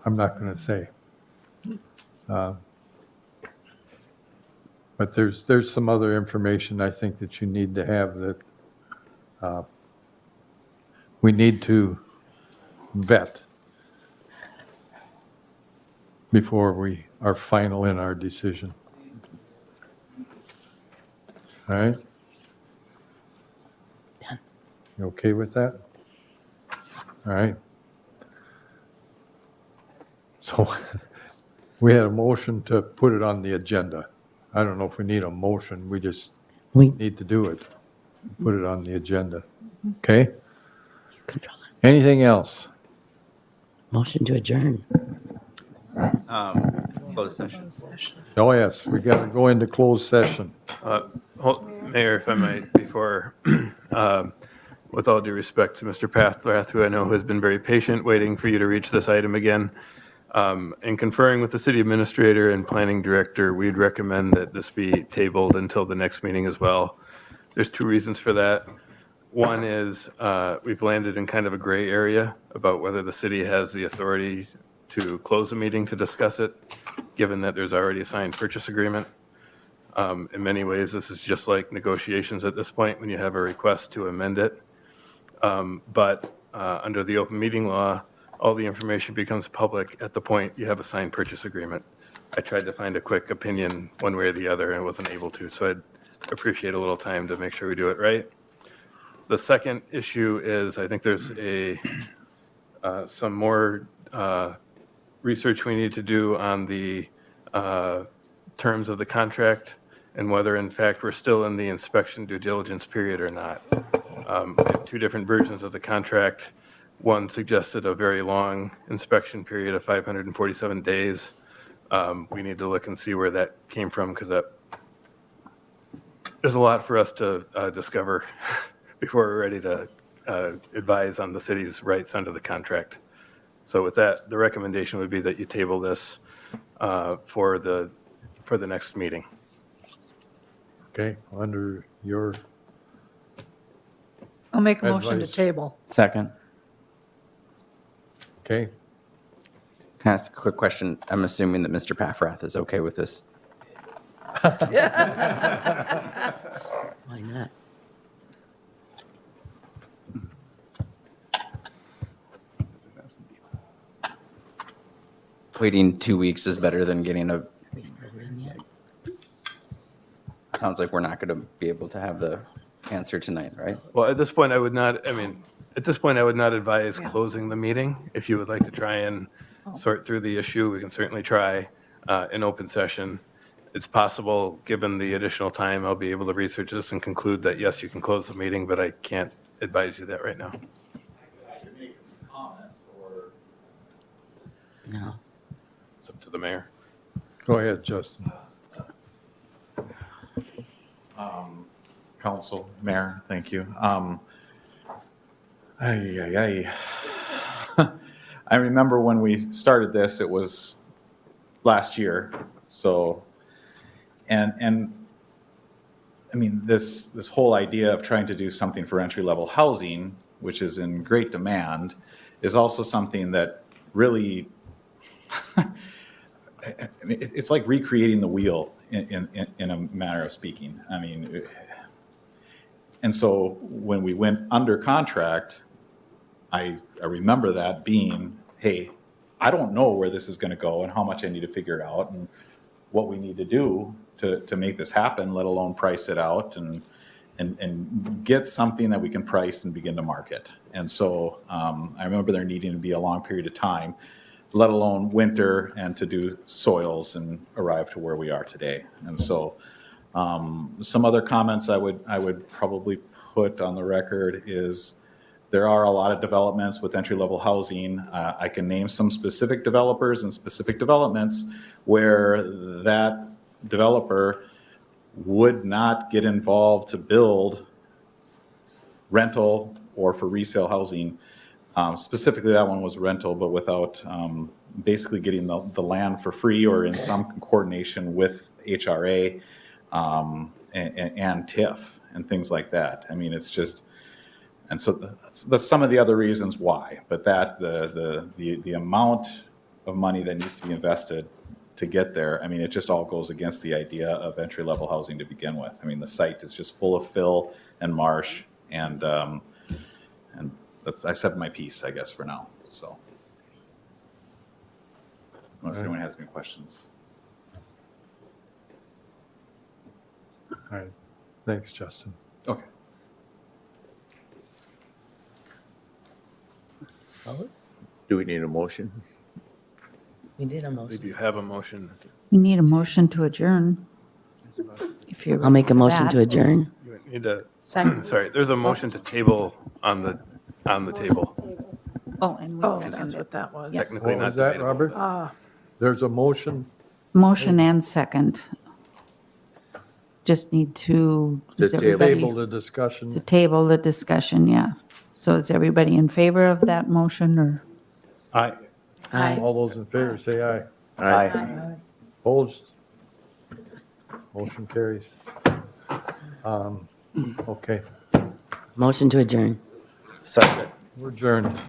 not going to say. But there's some other information I think that you need to have that we need to vet before we are final in our decision. All right? You okay with that? All right. So we had a motion to put it on the agenda. I don't know if we need a motion, we just need to do it. Put it on the agenda. Okay? Anything else? Motion to adjourn. Closed session. Oh, yes, we got to go into closed session. Mayor, if I might, before, with all due respect to Mr. Pathrath, who I know has been very patient waiting for you to reach this item again, in conferring with the city administrator and planning director, we'd recommend that this be tabled until the next meeting as well. There's two reasons for that. One is we've landed in kind of a gray area about whether the city has the authority to close a meeting to discuss it, given that there's already a signed purchase agreement. In many ways, this is just like negotiations at this point when you have a request to amend it. But under the open meeting law, all the information becomes public at the point you have a signed purchase agreement. I tried to find a quick opinion one way or the other and wasn't able to, so I'd appreciate a little time to make sure we do it right. The second issue is I think there's some more research we need to do on the terms of the contract and whether in fact we're still in the inspection due diligence period or not. Two different versions of the contract. One suggested a very long inspection period of 547 days. We need to look and see where that came from because there's a lot for us to discover before we're ready to advise on the city's rights under the contract. So with that, the recommendation would be that you table this for the next meeting. Okay, under your I'll make a motion to Advice. table. Second. Okay, Can I ask a quick question? I'm assuming that Mr. Paffrath is okay with this. Why not? Waiting 2 weeks is better than getting a, sounds like we're not going to be able to have the answer tonight, right? Well, at this point, I would not advise closing the meeting. If you would like to try and sort through the issue, we can certainly try in open session. It's possible, given the additional time, I'll be able to research this and conclude that, yes, you can close the meeting, but I can't advise you that right now. No. It's up to the mayor. go ahead, Justin. Council, Mayor, thank you. I remember when we started this, it was last year, so, and I mean, this whole idea of trying to do something for entry-level housing, which is in great demand, is also something that really, I mean, it's like recreating the wheel in a manner of speaking. I mean, and so when we went under contract, I remember that being, hey, I don't know where this is going to go and how much I need to figure it out and what we need to do to make this happen, let alone price it out and get something that we can price and begin to market. And so I remember there needing to be a long period of time, let alone winter, and to do soils and arrive to where we are today. And so some other comments I would probably put on the record is there are a lot of developments with entry-level housing. I can name some specific developers and specific developments where that developer would not get involved to build rental or for resale housing. Specifically, that one was rental, but without basically getting the land for free or in some coordination with HRA and TIF and things like that. I mean, it's just, and so that's some of the other reasons why. But that the amount of money that needs to be invested to get there, I mean, it just all goes against the idea of entry-level housing to begin with. I mean, the site is just full of fill and marsh, and that's, I said my piece, I guess, for now. So, unless anyone has any questions. All right, thanks, Justin. Okay. Do we need a motion? We did a I motion. believe you have a motion. We need a motion to adjourn. If you're I'll make a ready for motion that. to adjourn. You need a, Second. sorry, there's a motion to table on the table. Oh, and we Oh, seconded that's it. what that was. Technically What not was that, debatable. Robert? Ah, There's a motion Motion and second. Just need to, To is everybody, table the discussion. to table the discussion, yeah. So is everybody in favor of that motion, or? Aye. Aye. All those in favor, say aye. Aye. Opposed? Motion carries. Okay, Motion to adjourn. Second. we're adjourned.